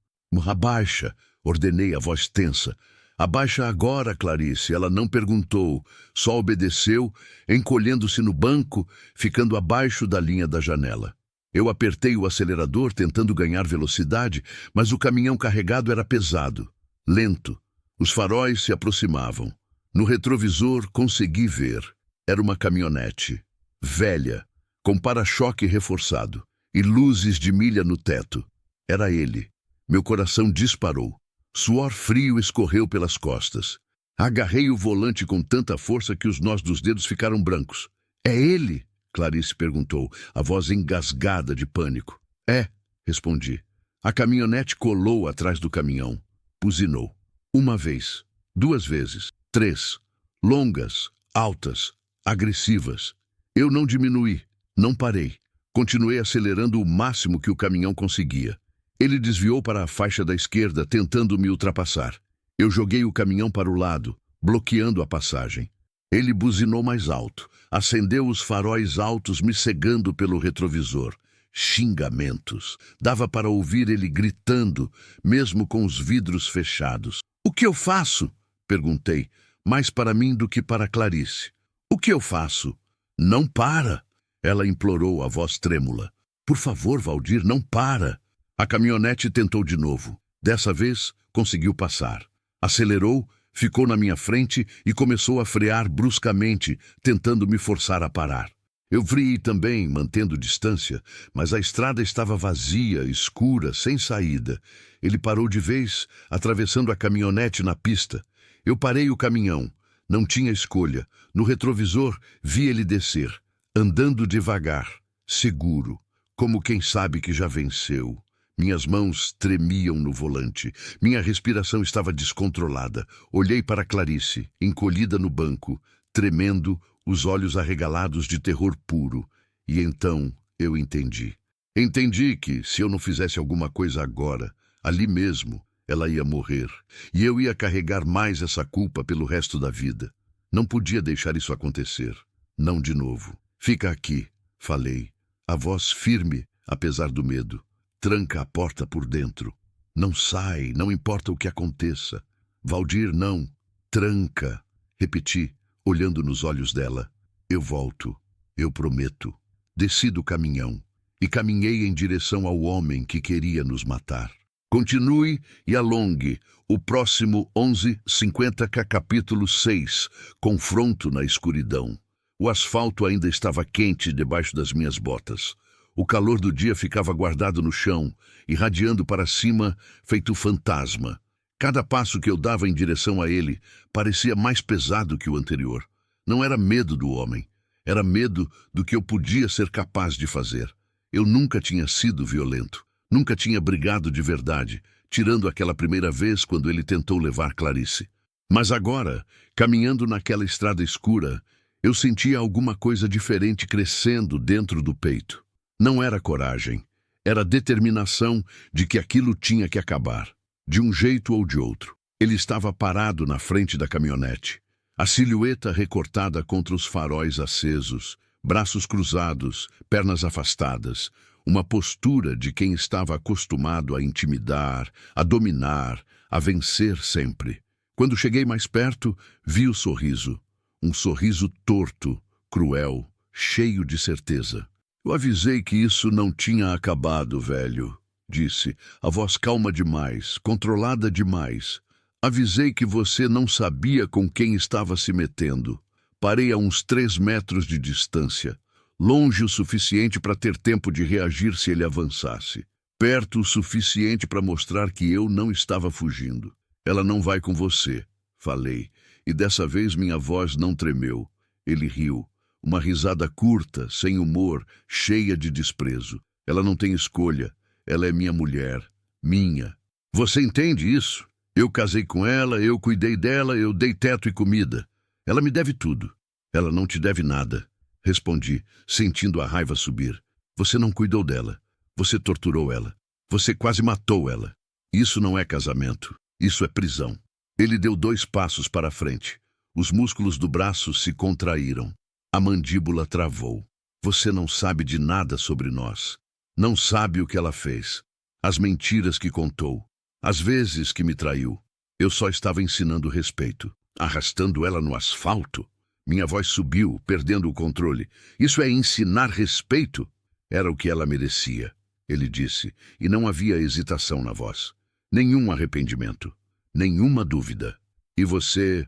Abaixa, ordenei a voz tensa. Abaixa agora, Clarice. Ela não perguntou, só obedeceu, encolhendo-se no banco, ficando abaixo da linha da janela. Eu apertei o acelerador tentando ganhar velocidade, mas o caminhão carregado era pesado, lento. Os faróis se aproximavam. No retrovisor consegui ver. Era uma caminhonete, velha, com para-choque reforçado e luzes de milha no teto. Era ele. Meu coração disparou. Suor frio escorreu pelas costas. Agarrei o volante com tanta força que os nós dos dedos ficaram brancos. É ele? Clarice perguntou, a voz engasgada de pânico. É, respondi. A caminhonete colou atrás do caminhão. Buzinou. 1 vez, 2 vezes, 3. Longas, altas, agressivas. Eu não diminuí, não parei. Continuei acelerando o máximo que o caminhão conseguia. Ele desviou para a faixa da esquerda, tentando me ultrapassar. Eu joguei o caminhão para o lado, bloqueando a passagem. Ele buzinou mais alto, acendeu os faróis altos me cegando pelo retrovisor. Xingamentos. Dava para ouvir ele gritando, mesmo com os vidros fechados. O que eu faço? Perguntei, mais para mim do que para Clarice. O que eu faço? Não para! Ela implorou, a voz trêmula. Por favor, Valdir, não para! A caminhonete tentou de novo. Dessa vez, conseguiu passar. Acelerou, ficou na minha frente e começou a frear bruscamente, tentando me forçar a parar. Eu freei também, mantendo distância, mas a estrada estava vazia, escura, sem saída. Ele parou de vez, atravessando a caminhonete na pista. Eu parei o caminhão. Não tinha escolha. No retrovisor, vi ele descer, andando devagar, seguro, como quem sabe que já venceu. Minhas mãos tremiam no volante. Minha respiração estava descontrolada. Olhei para Clarice, encolhida no banco, tremendo, os olhos arregalados de terror puro. E então eu entendi. Entendi que, se eu não fizesse alguma coisa agora, ali mesmo, ela ia morrer. E eu ia carregar mais essa culpa pelo resto da vida. Não podia deixar isso acontecer. Não de novo. Fica aqui, falei. A voz firme, apesar do medo. Tranca a porta por dentro. Não sai, não importa o que aconteça. Valdir, não. Tranca. Repeti, olhando nos olhos dela. Eu volto. Eu prometo. Desci do caminhão e caminhei em direção ao homem que queria nos matar. Continue e alongue o próximo 11:50 capítulo 6, Confronto na escuridão. O asfalto ainda estava quente debaixo das minhas botas. O calor do dia ficava guardado no chão, irradiando para cima, feito fantasma. Cada passo que eu dava em direção a ele parecia mais pesado que o anterior. Não era medo do homem, era medo do que eu podia ser capaz de fazer. Eu nunca tinha sido violento, nunca tinha brigado de verdade, tirando aquela primeira vez quando ele tentou levar Clarice. Mas agora, caminhando naquela estrada escura, eu sentia alguma coisa diferente crescendo dentro do peito. Não era coragem, era determinação de que aquilo tinha que acabar, de um jeito ou de outro. Ele estava parado na frente da caminhonete, a silhueta recortada contra os faróis acesos, braços cruzados, pernas afastadas, uma postura de quem estava acostumado a intimidar, a dominar, a vencer sempre. Quando cheguei mais perto, vi o sorriso, um sorriso torto, cruel, cheio de certeza. Eu avisei que isso não tinha acabado, velho, disse, a voz calma demais, controlada demais. Avisei que você não sabia com quem estava se metendo. Parei a uns 3 metros de distância, longe o suficiente para ter tempo de reagir se ele avançasse. Perto o suficiente para mostrar que eu não estava fugindo. Ela não vai com você, falei, e dessa vez minha voz não tremeu. Ele riu. Uma risada curta, sem humor, cheia de desprezo. Ela não tem escolha. Ela é minha mulher. Minha. Você entende isso? Eu casei com ela, eu cuidei dela, eu dei teto e comida. Ela me deve tudo. Ela não te deve nada. Respondi, sentindo a raiva subir. Você não cuidou dela. Você torturou ela. Você quase matou ela. Isso não é casamento. Isso é prisão. Ele deu 2 passos para a frente. Os músculos do braço se contraíram. A mandíbula travou. Você não sabe de nada sobre nós. Não sabe o que ela fez. As mentiras que contou. As vezes que me traiu. Eu só estava ensinando respeito. Arrastando ela no asfalto. Minha voz subiu, perdendo o controle. Isso é ensinar respeito? Era o que ela merecia, ele disse, e não havia hesitação na voz. Nenhum arrependimento. Nenhuma dúvida. E você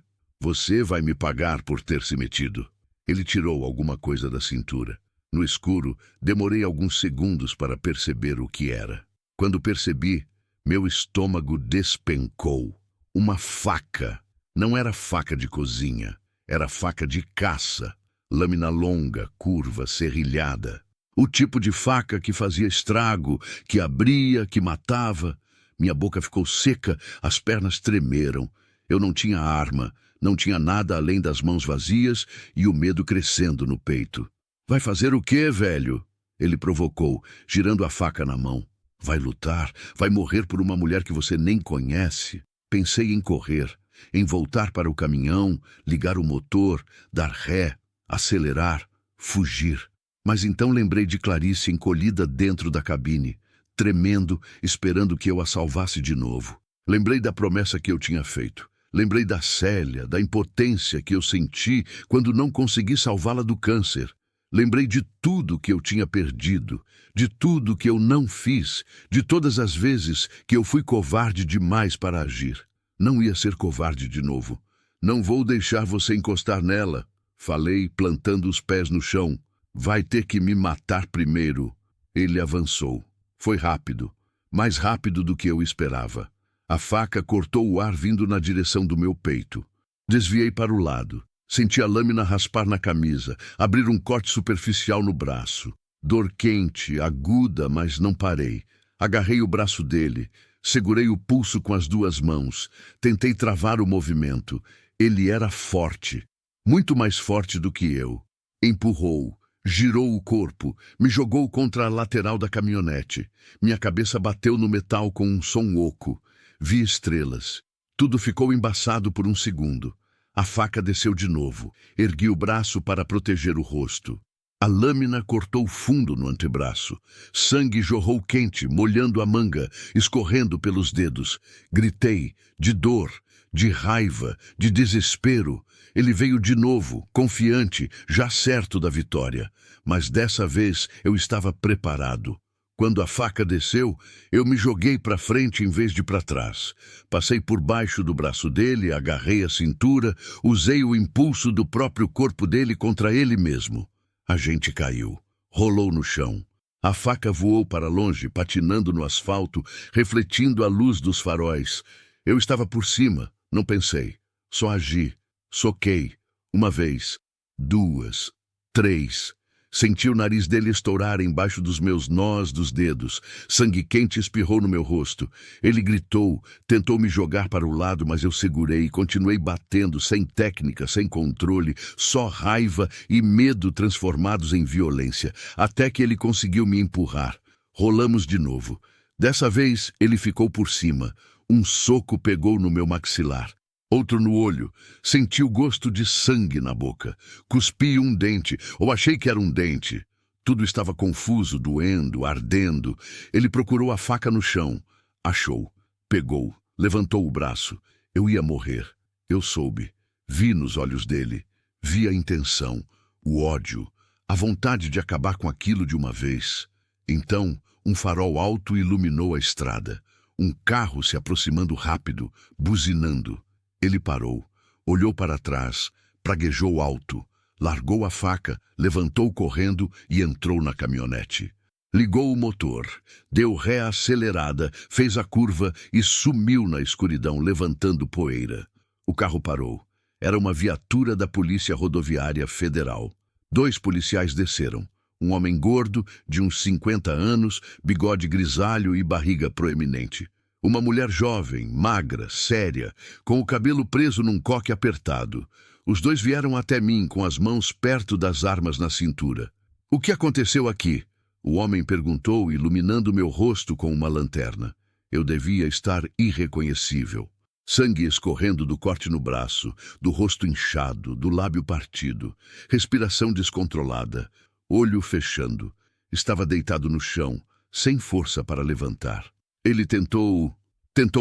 vai me pagar por ter se metido. Ele tirou alguma coisa da cintura. No escuro, demorei alguns segundos para perceber o que era. Quando percebi, meu estômago despencou. Uma faca. Não era faca de cozinha. Era faca de caça. Lâmina longa, curva, serrilhada. O tipo de faca que fazia estrago, que abria, que matava. Minha boca ficou seca, as pernas tremeram. Eu não tinha arma, não tinha nada além das mãos vazias e o medo crescendo no peito. Vai fazer o quê, velho? Ele provocou, girando a faca na mão. Vai lutar? Vai morrer por uma mulher que você nem conhece? Pensei em correr, em voltar para o caminhão, ligar o motor, dar ré, acelerar, fugir. Mas então lembrei de Clarice encolhida dentro da cabine, tremendo, esperando que eu a salvasse de novo. Lembrei da promessa que eu tinha feito. Lembrei da Célia, da impotência que eu senti quando não consegui salvá-la do câncer. Lembrei de tudo que eu tinha perdido, de tudo que eu não fiz, de todas as vezes que eu fui covarde demais para agir. Não ia ser covarde de novo. Não vou deixar você encostar nela, falei, plantando os pés no chão. Vai ter que me matar primeiro. Ele avançou. Foi rápido, mais rápido do que eu esperava. A faca cortou o ar vindo na direção do meu peito. Desviei para o lado. Senti a lâmina raspar na camisa, abrir um corte superficial no braço. Dor quente, aguda, mas não parei. Agarrei o braço dele, segurei o pulso com as 2 mãos. Tentei travar o movimento. Ele era forte, muito mais forte do que eu. Empurrou. Girou o corpo, me jogou contra a lateral da caminhonete. Minha cabeça bateu no metal com um som oco. Vi estrelas. Tudo ficou embaçado por um segundo. A faca desceu de novo. Ergui o braço para proteger o rosto. A lâmina cortou fundo no antebraço. Sangue jorrou quente, molhando a manga, escorrendo pelos dedos. Gritei, de dor, de raiva, de desespero. Ele veio de novo, confiante, já certo da vitória. Mas dessa vez eu estava preparado. Quando a faca desceu, eu me joguei para frente em vez de para trás. Passei por baixo do braço dele, agarrei a cintura, usei o impulso do próprio corpo dele contra ele mesmo. A gente caiu, rolou no chão. A faca voou para longe, patinando no asfalto, refletindo a luz dos faróis. Eu estava por cima, não pensei, só agi. Soquei. 1 vez, 2, 3. Senti o nariz dele estourar embaixo dos meus nós dos dedos. Sangue quente espirrou no meu rosto. Ele gritou, tentou me jogar para o lado, mas eu segurei e continuei batendo, sem técnica, sem controle, só raiva e medo transformados em violência, até que ele conseguiu me empurrar. Rolamos de novo. Dessa vez, ele ficou por cima. Um soco pegou no meu maxilar. Outro no olho. Senti o gosto de sangue na boca. Cuspi um dente, ou achei que era um dente. Tudo estava confuso, doendo, ardendo. Ele procurou a faca no chão. Achou. Pegou. Levantou o braço. Eu ia morrer. Eu soube. Vi nos olhos dele. Vi a intenção, o ódio, a vontade de acabar com aquilo de uma vez. Então, um farol alto iluminou a estrada. Um carro se aproximando rápido, buzinando. Ele parou, olhou para trás, praguejou alto, largou a faca, levantou correndo e entrou na caminhonete. Ligou o motor, deu ré acelerada, fez a curva e sumiu na escuridão, levantando poeira. O carro parou. Era uma viatura da Polícia Rodoviária Federal. 2 policiais desceram. Um homem gordo, de uns 50 anos, bigode grisalho e barriga proeminente. Uma mulher jovem, magra, séria, com o cabelo preso num coque apertado. Os 2 vieram até mim com as mãos perto das armas na cintura. "O que aconteceu aqui?" O homem perguntou, iluminando meu rosto com uma lanterna. Eu devia estar irreconhecível. Sangue escorrendo do corte no braço, do rosto inchado, do lábio partido. Respiração descontrolada. Olho fechando. Estava deitado no chão, sem força para levantar. "Ele tentou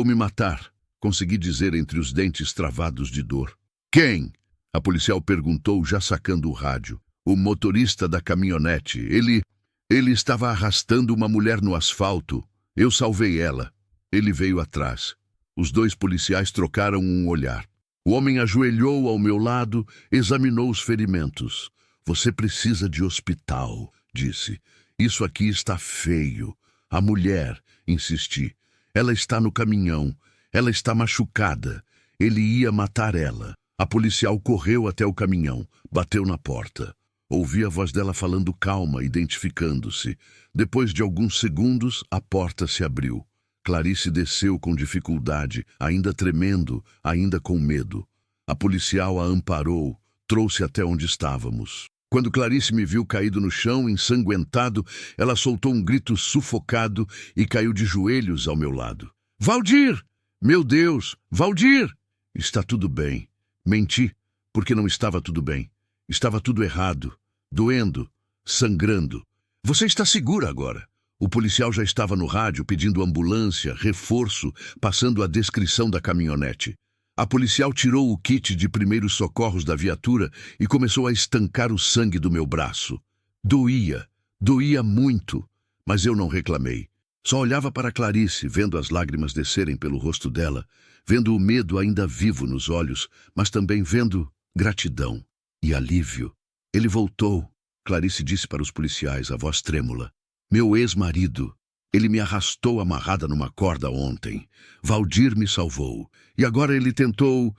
me matar", consegui dizer entre os dentes travados de dor. "Quem?" A policial perguntou, já sacando o rádio. "O motorista da caminhonete. Ele estava arrastando uma mulher no asfalto. Eu salvei ela. Ele veio atrás." Os 2 policiais trocaram um olhar. O homem ajoelhou ao meu lado, examinou os ferimentos. "Você precisa de hospital", disse. "Isso aqui está feio." "A mulher", insisti. "Ela está no caminhão. Ela está machucada. Ele ia matar ela." A policial correu até o caminhão, bateu na porta. Ouvi a voz dela falando calma, identificando-se. Depois de alguns segundos, a porta se abriu. Clarice desceu com dificuldade, ainda tremendo, ainda com medo. A policial a amparou, trouxe até onde estávamos. Quando Clarice me viu caído no chão, ensanguentado, ela soltou um grito sufocado e caiu de joelhos ao meu lado. "Valdir! Meu Deus! Valdir!" "Está tudo bem." Menti, porque não estava tudo bem. Estava tudo errado, doendo, sangrando. "Você está segura agora." O policial já estava no rádio pedindo ambulância, reforço, passando a descrição da caminhonete. A policial tirou o kit de primeiros socorros da viatura e começou a estancar o sangue do meu braço. Doía muito, mas eu não reclamei. Só olhava para Clarice, vendo as lágrimas descerem pelo rosto dela, vendo o medo ainda vivo nos olhos, mas também vendo gratidão e alívio. "Ele voltou", Clarice disse para os policiais, a voz trêmula. "Meu ex-marido. Ele me arrastou amarrada numa corda ontem. Valdir me salvou. E agora ele tentou...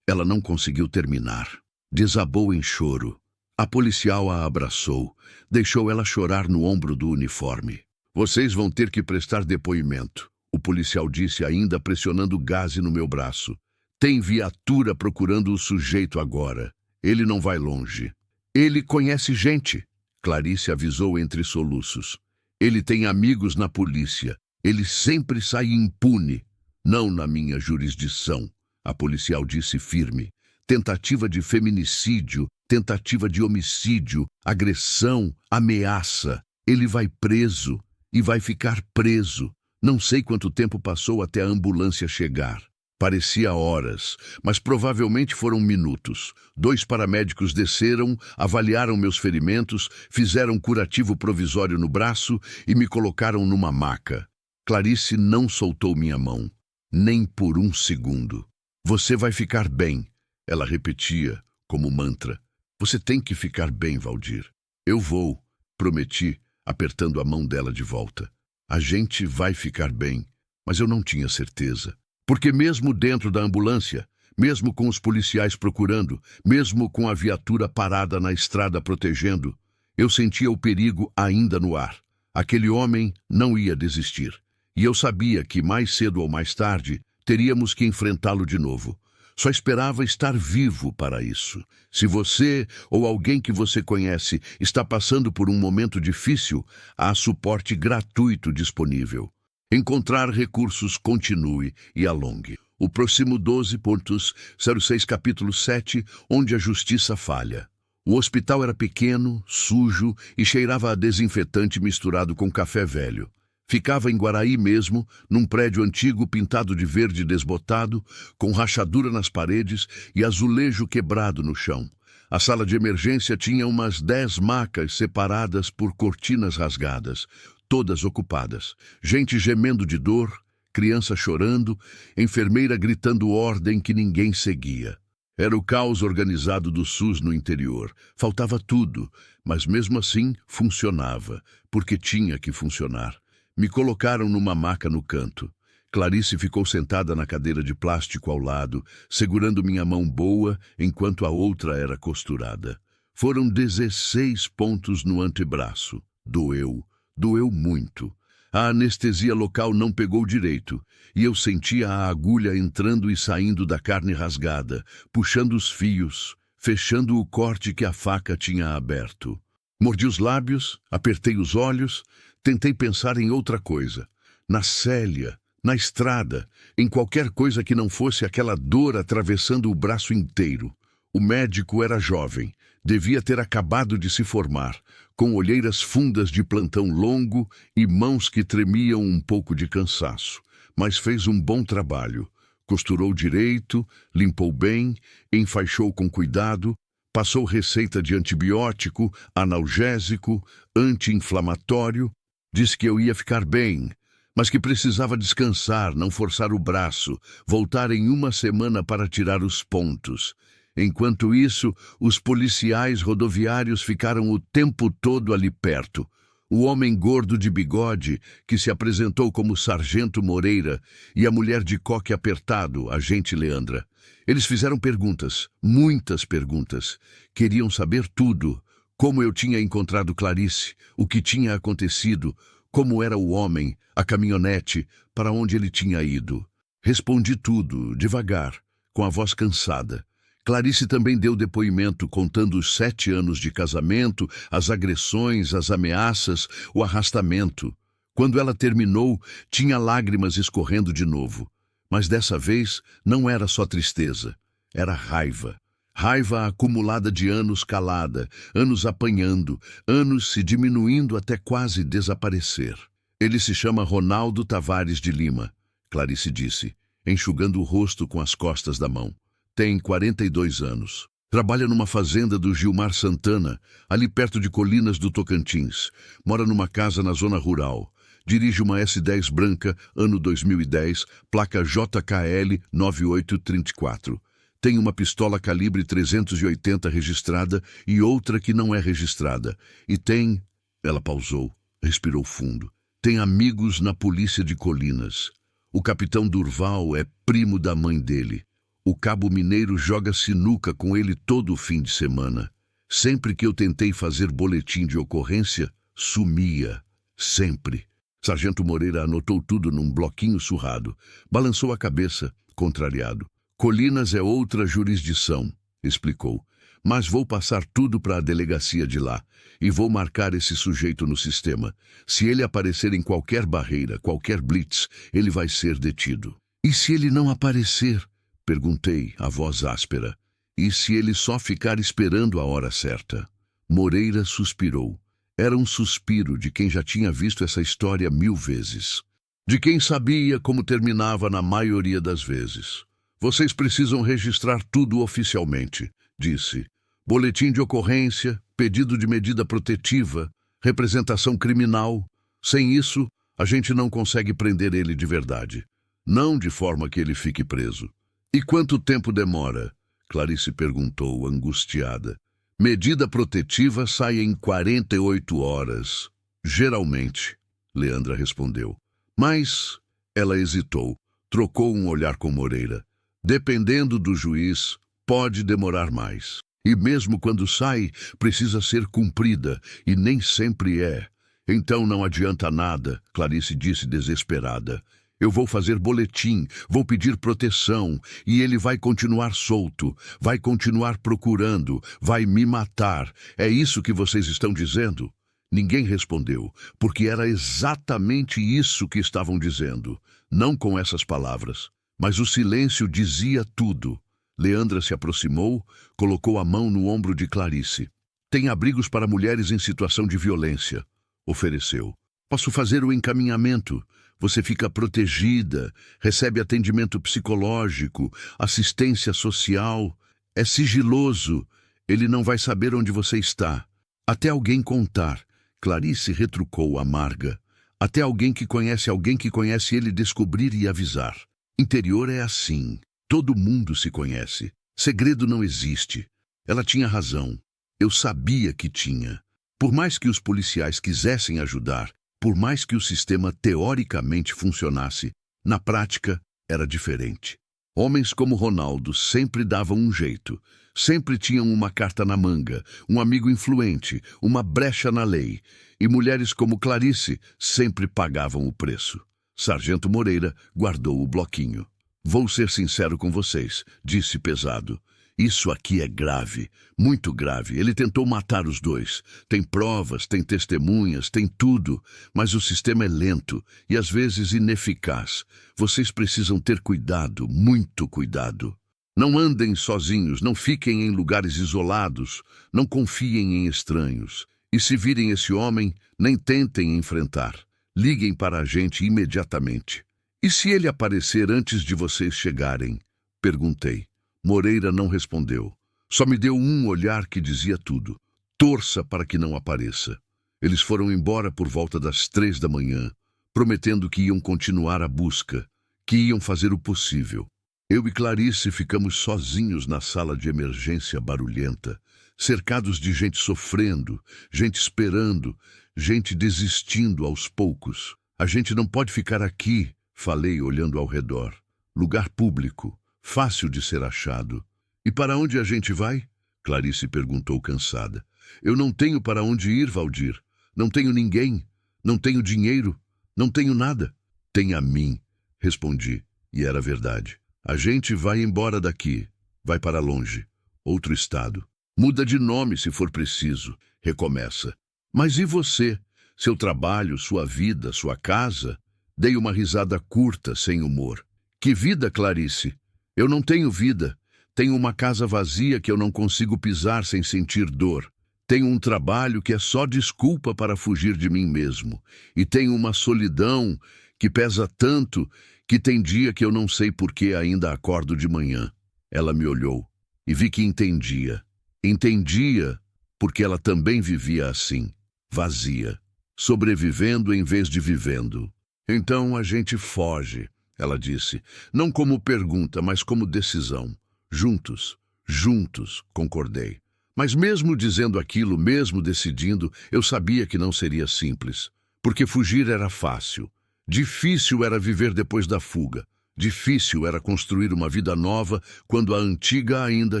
Ela não conseguiu terminar. Desabou em choro. A policial a abraçou. Deixou ela chorar no ombro do uniforme. "Vocês vão ter que prestar depoimento", o policial disse, ainda pressionando gaze no meu braço. "Tem viatura procurando o sujeito agora. Ele não vai longe." "Ele conhece gente", Clarice avisou entre soluços. "Ele tem amigos na polícia. Ele sempre sai impune." "Não na minha jurisdição", a policial disse firme. "Tentativa de feminicídio, tentativa de homicídio, agressão, ameaça. Ele vai preso e vai ficar preso. Não sei quanto tempo passou até a ambulância chegar. Parecia horas, mas provavelmente foram minutos. 2 paramédicos desceram, avaliaram meus ferimentos, fizeram curativo provisório no braço e me colocaram numa maca. Clarice não soltou minha mão, nem por um segundo. "Você vai ficar bem", ela repetia, como mantra. "Você tem que ficar bem, Valdir." "Eu vou", prometi, apertando a mão dela de volta. "A gente vai ficar bem", mas eu não tinha certeza. Porque mesmo dentro da ambulância, mesmo com os policiais procurando, mesmo com a viatura parada na estrada protegendo, eu sentia o perigo ainda no ar. Aquele homem não ia desistir. E eu sabia que mais cedo ou mais tarde teríamos que enfrentá-lo de novo. Só esperava estar vivo para isso. Se você ou alguém que você conhece está passando por um momento difícil, há suporte gratuito disponível. Encontrar recursos continue e alongue. O próximo 12.06 capítulo 7, onde a justiça falha. O hospital era pequeno, sujo e cheirava a desinfetante misturado com café velho. Ficava em Guaraí mesmo, num prédio antigo pintado de verde desbotado, com rachadura nas paredes e azulejo quebrado no chão. A sala de emergência tinha umas 10 macas separadas por cortinas rasgadas, todas ocupadas. Gente gemendo de dor, criança chorando, enfermeira gritando ordem que ninguém seguia. Era o caos organizado do SUS no interior. Faltava tudo, mas mesmo assim funcionava, porque tinha que funcionar. Me colocaram numa maca no canto. Clarice ficou sentada na cadeira de plástico ao lado, segurando minha mão boa enquanto a outra era costurada. Foram 16 pontos no antebraço. Doeu muito. A anestesia local não pegou direito, e eu sentia a agulha entrando e saindo da carne rasgada, puxando os fios, fechando o corte que a faca tinha aberto. Mordi os lábios, apertei os olhos, tentei pensar em outra coisa. Na Célia, na estrada, em qualquer coisa que não fosse aquela dor atravessando o braço inteiro. O médico era jovem, devia ter acabado de se formar, com olheiras fundas de plantão longo e mãos que tremiam um pouco de cansaço, mas fez um bom trabalho. Costurou direito, limpou bem, enfaixou com cuidado, passou receita de antibiótico, analgésico, anti-inflamatório, disse que eu ia ficar bem, mas que precisava descansar, não forçar o braço, voltar em uma semana para tirar os pontos. Enquanto isso, os policiais rodoviários ficaram o tempo todo ali perto. O homem gordo de bigode, que se apresentou como Sargento Moreira, e a mulher de coque apertado, agente Leandra. Eles fizeram perguntas, muitas perguntas. Queriam saber tudo. Como eu tinha encontrado Clarice, o que tinha acontecido, como era o homem, a caminhonete, para onde ele tinha ido. Respondi tudo, devagar, com a voz cansada. Clarice também deu depoimento contando os 7 anos de casamento, as agressões, as ameaças, o arrastamento. Quando ela terminou, tinha lágrimas escorrendo de novo. Mas dessa vez não era só tristeza, era raiva. Raiva acumulada de anos calada, anos apanhando, anos se diminuindo até quase desaparecer. Ele se chama Ronaldo Tavares de Lima, Clarice disse, enxugando o rosto com as costas da mão. Tem 42 anos. Trabalha numa fazenda do Gilmar Santana, ali perto de Colinas do Tocantins. Mora numa casa na zona rural. Dirige uma S10 branca, ano 2010, placa JKL 9834. Tem uma pistola calibre 380 registrada e outra que não é registrada. E tem... Ela pausou, respirou fundo. Tem amigos na polícia de Colinas. O capitão Durval é primo da mãe dele. O cabo mineiro joga sinuca com ele todo o fim de semana. Sempre que eu tentei fazer boletim de ocorrência, sumia. Sempre. Sargento Moreira anotou tudo num bloquinho surrado. Balançou a cabeça, contrariado. Colinas é outra jurisdição, explicou. Mas vou passar tudo para a delegacia de lá e vou marcar esse sujeito no sistema. Se ele aparecer em qualquer barreira, qualquer blitz, ele vai ser detido. E se ele não aparecer? Perguntei, a voz áspera. E se ele só ficar esperando a hora certa? Moreira suspirou. Era um suspiro de quem já tinha visto essa história 1000 vezes. De quem sabia como terminava na maioria das vezes. Vocês precisam registrar tudo oficialmente, disse. Boletim de ocorrência, pedido de medida protetiva, representação criminal. Sem isso, a gente não consegue prender ele de verdade. Não de forma que ele fique preso. E quanto tempo demora? Clarice perguntou, angustiada. Medida protetiva sai em 48 horas. Geralmente, Leandra respondeu. Mas, ela hesitou, trocou um olhar com Moreira. Dependendo do juiz, pode demorar mais. E mesmo quando sai, precisa ser cumprida, e nem sempre é. Então não adianta nada, Clarice disse desesperada. Eu vou fazer boletim, vou pedir proteção, e ele vai continuar solto, vai continuar procurando, vai me matar. É isso que vocês estão dizendo? Ninguém respondeu, porque era exatamente isso que estavam dizendo. Não com essas palavras, mas o silêncio dizia tudo. Leandra se aproximou, colocou a mão no ombro de Clarice. Tem abrigos para mulheres em situação de violência, ofereceu. Posso fazer o encaminhamento. Você fica protegida, recebe atendimento psicológico, assistência social. É sigiloso. Ele não vai saber onde você está. Até alguém contar. Clarice retrucou amarga. Até alguém que conhece ele descobrir e avisar. Interior é assim. Todo mundo se conhece. Segredo não existe. Ela tinha razão. Eu sabia que tinha. Por mais que os policiais quisessem ajudar, por mais que o sistema teoricamente funcionasse, na prática era diferente. Homens como Ronaldo sempre davam um jeito, Sempre tinham uma carta na manga, um amigo influente, uma brecha na lei. E mulheres como Clarice sempre pagavam o preço. Sargento Moreira guardou o bloquinho. Vou ser sincero com vocês, disse pesado. Isso aqui é grave, muito grave. Ele tentou matar os dois. Tem provas, tem testemunhas, tem tudo. Mas o sistema é lento e às vezes ineficaz. Vocês precisam ter cuidado, muito cuidado. Não andem sozinhos, não fiquem em lugares isolados, não confiem em estranhos. E se virem esse homem, nem tentem enfrentar. Liguem para a gente imediatamente. E se ele aparecer antes de vocês chegarem? Perguntei. Moreira não respondeu. Só me deu um olhar que dizia tudo. Torça para que não apareça. Eles foram embora por volta das 3 da manhã, prometendo que iam continuar a busca, que iam fazer o possível. Eu e Clarice ficamos sozinhos na sala de emergência barulhenta, cercados de gente sofrendo, gente esperando, gente desistindo aos poucos. A gente não pode ficar aqui, falei olhando ao redor. Lugar público, fácil de ser achado. E para onde a gente vai? Clarice perguntou cansada. Eu não tenho para onde ir, Valdir. Não tenho ninguém. Não tenho dinheiro. Não tenho nada. Tem a mim, respondi. E era verdade. A gente vai embora daqui. Vai para longe. Outro estado. Muda de nome se for preciso. Recomeça. Mas e você? Seu trabalho, sua vida, sua casa? Dei uma risada curta, sem humor. Que vida, Clarice? Eu não tenho vida. Tenho uma casa vazia que eu não consigo pisar sem sentir dor. Tenho um trabalho que é só desculpa para fugir de mim mesmo. E tenho uma solidão que pesa tanto que tem dia que eu não sei por que ainda acordo de manhã. Ela me olhou e vi que entendia. Entendia porque ela também vivia assim, vazia, sobrevivendo em vez de vivendo. Então a gente foge, ela disse, não como pergunta, mas como decisão. Juntos, juntos, concordei. Mas mesmo dizendo aquilo, mesmo decidindo, eu sabia que não seria simples, porque fugir era fácil. Difícil era viver depois da fuga. Difícil era construir uma vida nova quando a antiga ainda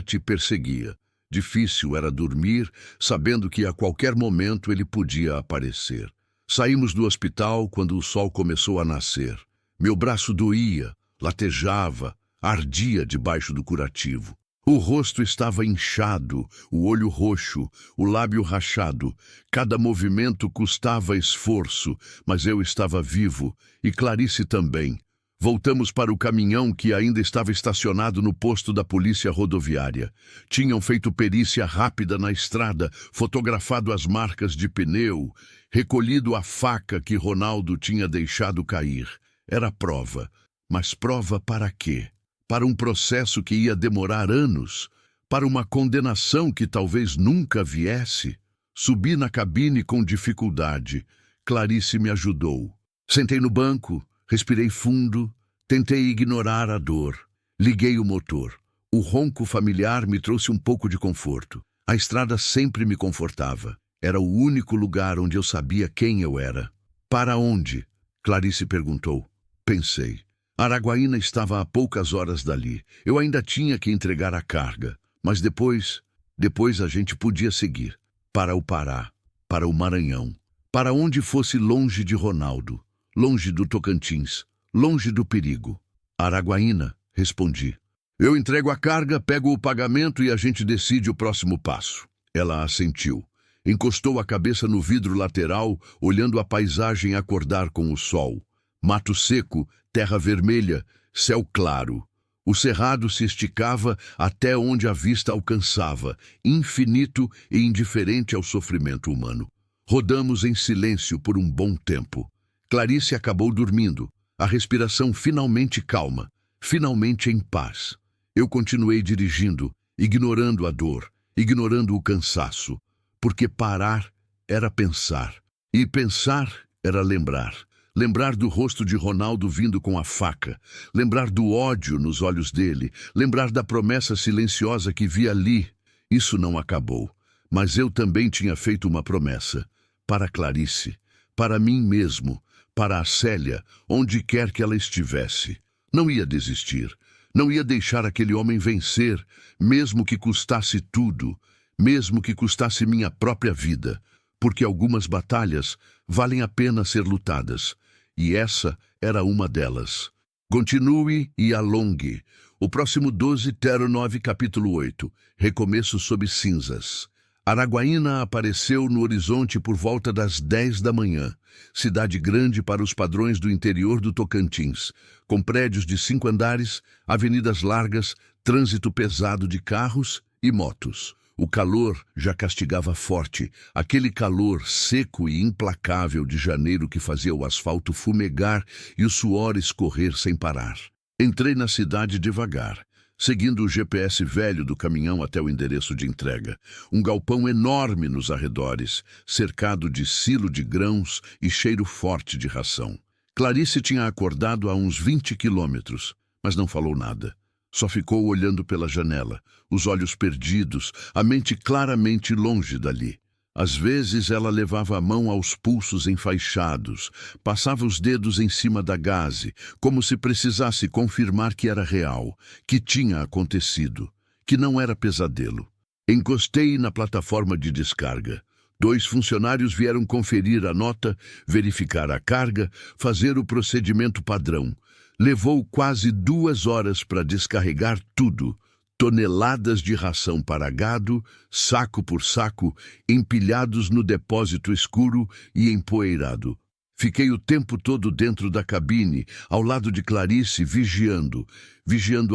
te perseguia. Difícil era dormir, sabendo que a qualquer momento ele podia aparecer. Saímos do hospital quando o sol começou a nascer. Meu braço doía, latejava, ardia debaixo do curativo. O rosto estava inchado, o olho roxo, o lábio rachado. Cada movimento custava esforço, mas eu estava vivo, e Clarice também. Voltamos para o caminhão que ainda estava estacionado no posto da polícia rodoviária. Tinham feito perícia rápida na estrada, fotografado as marcas de pneu, recolhido a faca que Ronaldo tinha deixado cair. Era prova. Mas prova para quê? Para um processo que ia demorar anos? Para uma condenação que talvez nunca viesse? Subi na cabine com dificuldade. Clarice me ajudou. Sentei no banco, respirei fundo, tentei ignorar a dor. Liguei o motor. O ronco familiar me trouxe um pouco de conforto. A estrada sempre me confortava. Era o único lugar onde eu sabia quem eu era. Para onde? Clarice perguntou. Pensei. Araguaína estava a poucas horas dali. Eu ainda tinha que entregar a carga. Mas depois a gente podia seguir. Para o Pará, para o Maranhão. Para onde fosse longe de Ronaldo. Longe do Tocantins. Longe do perigo. Araguaína, respondi. Eu entrego a carga, pego o pagamento e a gente decide o próximo passo. Ela assentiu. Encostou a cabeça no vidro lateral, olhando a paisagem acordar com o sol. Mato seco, terra vermelha, céu claro. O cerrado se esticava até onde a vista alcançava, infinito e indiferente ao sofrimento humano. Rodamos em silêncio por um bom tempo. Clarice acabou dormindo, a respiração finalmente calma, finalmente em paz. Eu continuei dirigindo, ignorando a dor, ignorando o cansaço, porque parar era pensar, e pensar era lembrar. Lembrar do rosto de Ronaldo vindo com a faca, lembrar do ódio nos olhos dele, lembrar da promessa silenciosa que vi ali. Isso não acabou, mas eu também tinha feito uma promessa. Para Clarice, para mim mesmo, para a Célia, onde quer que ela estivesse. Não ia desistir, Não ia deixar aquele homem vencer, mesmo que custasse tudo, mesmo que custasse minha própria vida, porque algumas batalhas valem a pena ser lutadas, e essa era uma delas. Continue e alongue. O próximo 12, Tero 9, capítulo 8. Recomeço sob cinzas. Araguaína apareceu no horizonte por volta das 10 da manhã. Cidade grande para os padrões do interior do Tocantins, com prédios de 5 andares, avenidas largas, trânsito pesado de carros e motos. O calor já castigava forte, aquele calor seco e implacável de janeiro que fazia o asfalto fumegar e o suor escorrer sem parar. Entrei na cidade devagar, seguindo o GPS velho do caminhão até o endereço de entrega. Um galpão enorme nos arredores, cercado de silo de grãos e cheiro forte de ração. Clarice tinha acordado a uns 20 quilômetros, mas não falou nada. Só ficou olhando pela janela, os olhos perdidos, a mente claramente longe dali. Às vezes ela levava a mão aos pulsos enfaixados, passava os dedos em cima da gaze, como se precisasse confirmar que era real, que tinha acontecido, que não era pesadelo. Encostei na plataforma de descarga. 2 funcionários vieram conferir a nota, verificar a carga, fazer o procedimento padrão. Levou quase 2 horas para descarregar tudo. Toneladas de ração para gado, saco por saco, empilhados no depósito escuro e empoeirado. Fiquei o tempo todo dentro da cabine, ao lado de Clarice, vigiando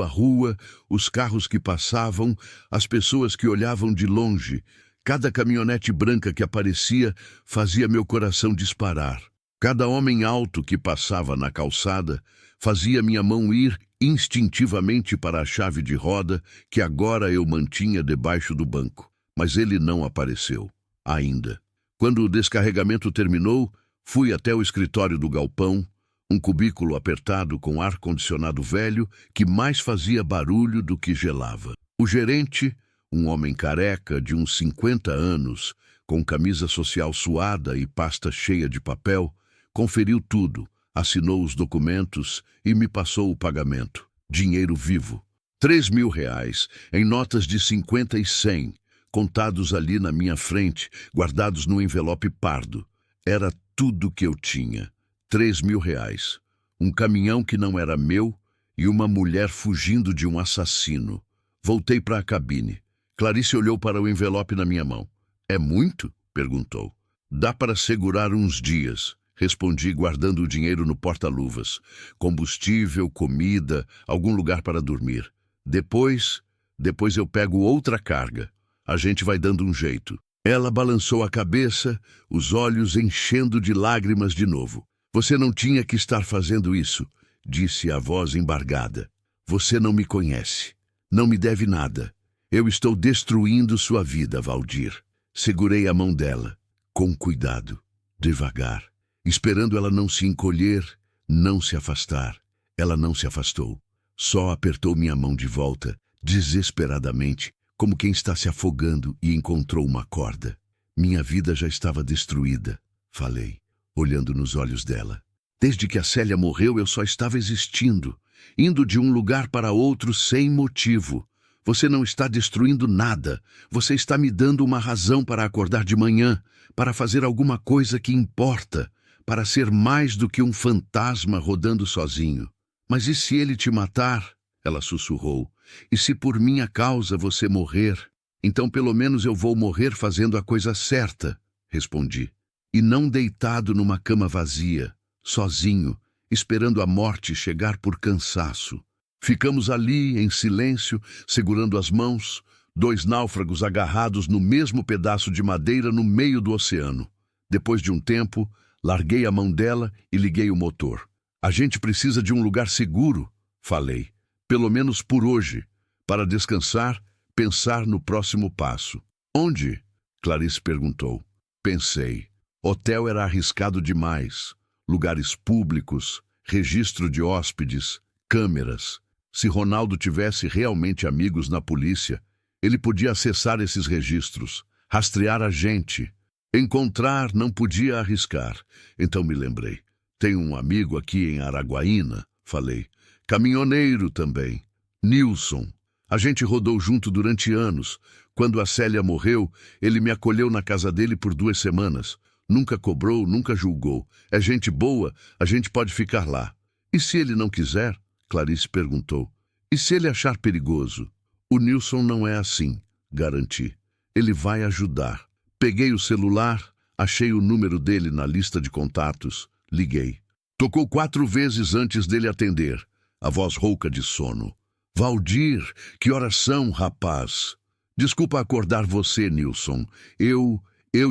a rua, os carros que passavam, as pessoas que olhavam de longe. Cada caminhonete branca que aparecia fazia meu coração disparar. Cada homem alto que passava na calçada fazia minha mão ir instintivamente para a chave de roda que agora eu mantinha debaixo do banco. Mas ele não apareceu, ainda. Quando o descarregamento terminou, fui até o escritório do galpão, um cubículo apertado com ar-condicionado velho que mais fazia barulho do que gelava. O gerente, um homem careca de uns 50 anos, com camisa social suada e pasta cheia de papel, conferiu tudo, assinou os documentos e me passou o pagamento. Dinheiro vivo. R$3.000, em notas de 50 e 100, contados ali na minha frente, guardados no envelope pardo. Era tudo que eu tinha. R$3.000. Um caminhão que não era meu e uma mulher fugindo de um assassino. Voltei para a cabine. Clarice olhou para o envelope na minha mão. É muito? Perguntou. Dá para segurar uns dias. Respondi, guardando o dinheiro no porta-luvas. Combustível, comida, algum lugar para dormir. Depois eu pego outra carga. A gente vai dando um jeito. Ela balançou a cabeça, os olhos enchendo de lágrimas de novo. Você não tinha que estar fazendo isso, disse a voz embargada. Você não me conhece. Não me deve nada. Eu estou destruindo sua vida, Valdir. Segurei a mão dela, com cuidado, devagar. Esperando ela não se encolher, não se afastar. Ela não se afastou. Só apertou minha mão de volta, desesperadamente, como quem está se afogando e encontrou uma corda. Minha vida já estava destruída, falei, olhando nos olhos dela. Desde que a Célia morreu, eu só estava existindo, indo de um lugar para outro sem motivo. Você não está destruindo nada. Você está me dando uma razão para acordar de manhã, para fazer alguma coisa que importa, para ser mais do que um fantasma rodando sozinho. Mas e se ele te matar? Ela sussurrou. E se por minha causa você morrer? Então pelo menos eu vou morrer fazendo a coisa certa, respondi. E não deitado numa cama vazia, sozinho, esperando a morte chegar por cansaço. Ficamos ali, em silêncio, segurando as mãos, 2 náufragos agarrados no mesmo pedaço de madeira no meio do oceano. Depois de um tempo, larguei a mão dela e liguei o motor. A gente precisa de um lugar seguro, falei. Pelo menos por hoje, para descansar, pensar no próximo passo. Onde? Clarice perguntou. Pensei. Hotel era arriscado demais. Lugares públicos, registro de hóspedes, câmeras. Se Ronaldo tivesse realmente amigos na polícia, ele podia acessar esses registros, rastrear a gente. Encontrar não podia arriscar. Então me lembrei. Tenho um amigo aqui em Araguaína, falei. Caminhoneiro também. Nilson. A gente rodou junto durante anos. Quando a Célia morreu, ele me acolheu na casa dele por 2 semanas. Nunca cobrou, nunca julgou. É gente boa, a gente pode ficar lá. E se ele não quiser? Clarice perguntou. E se ele achar perigoso? O Nilson não é assim, garanti. Ele vai ajudar. Peguei o celular, achei o número dele na lista de contatos, liguei. Tocou 4 vezes antes dele atender, a voz rouca de sono. Valdir, que horas são, rapaz? Desculpa acordar você, Nilson. Eu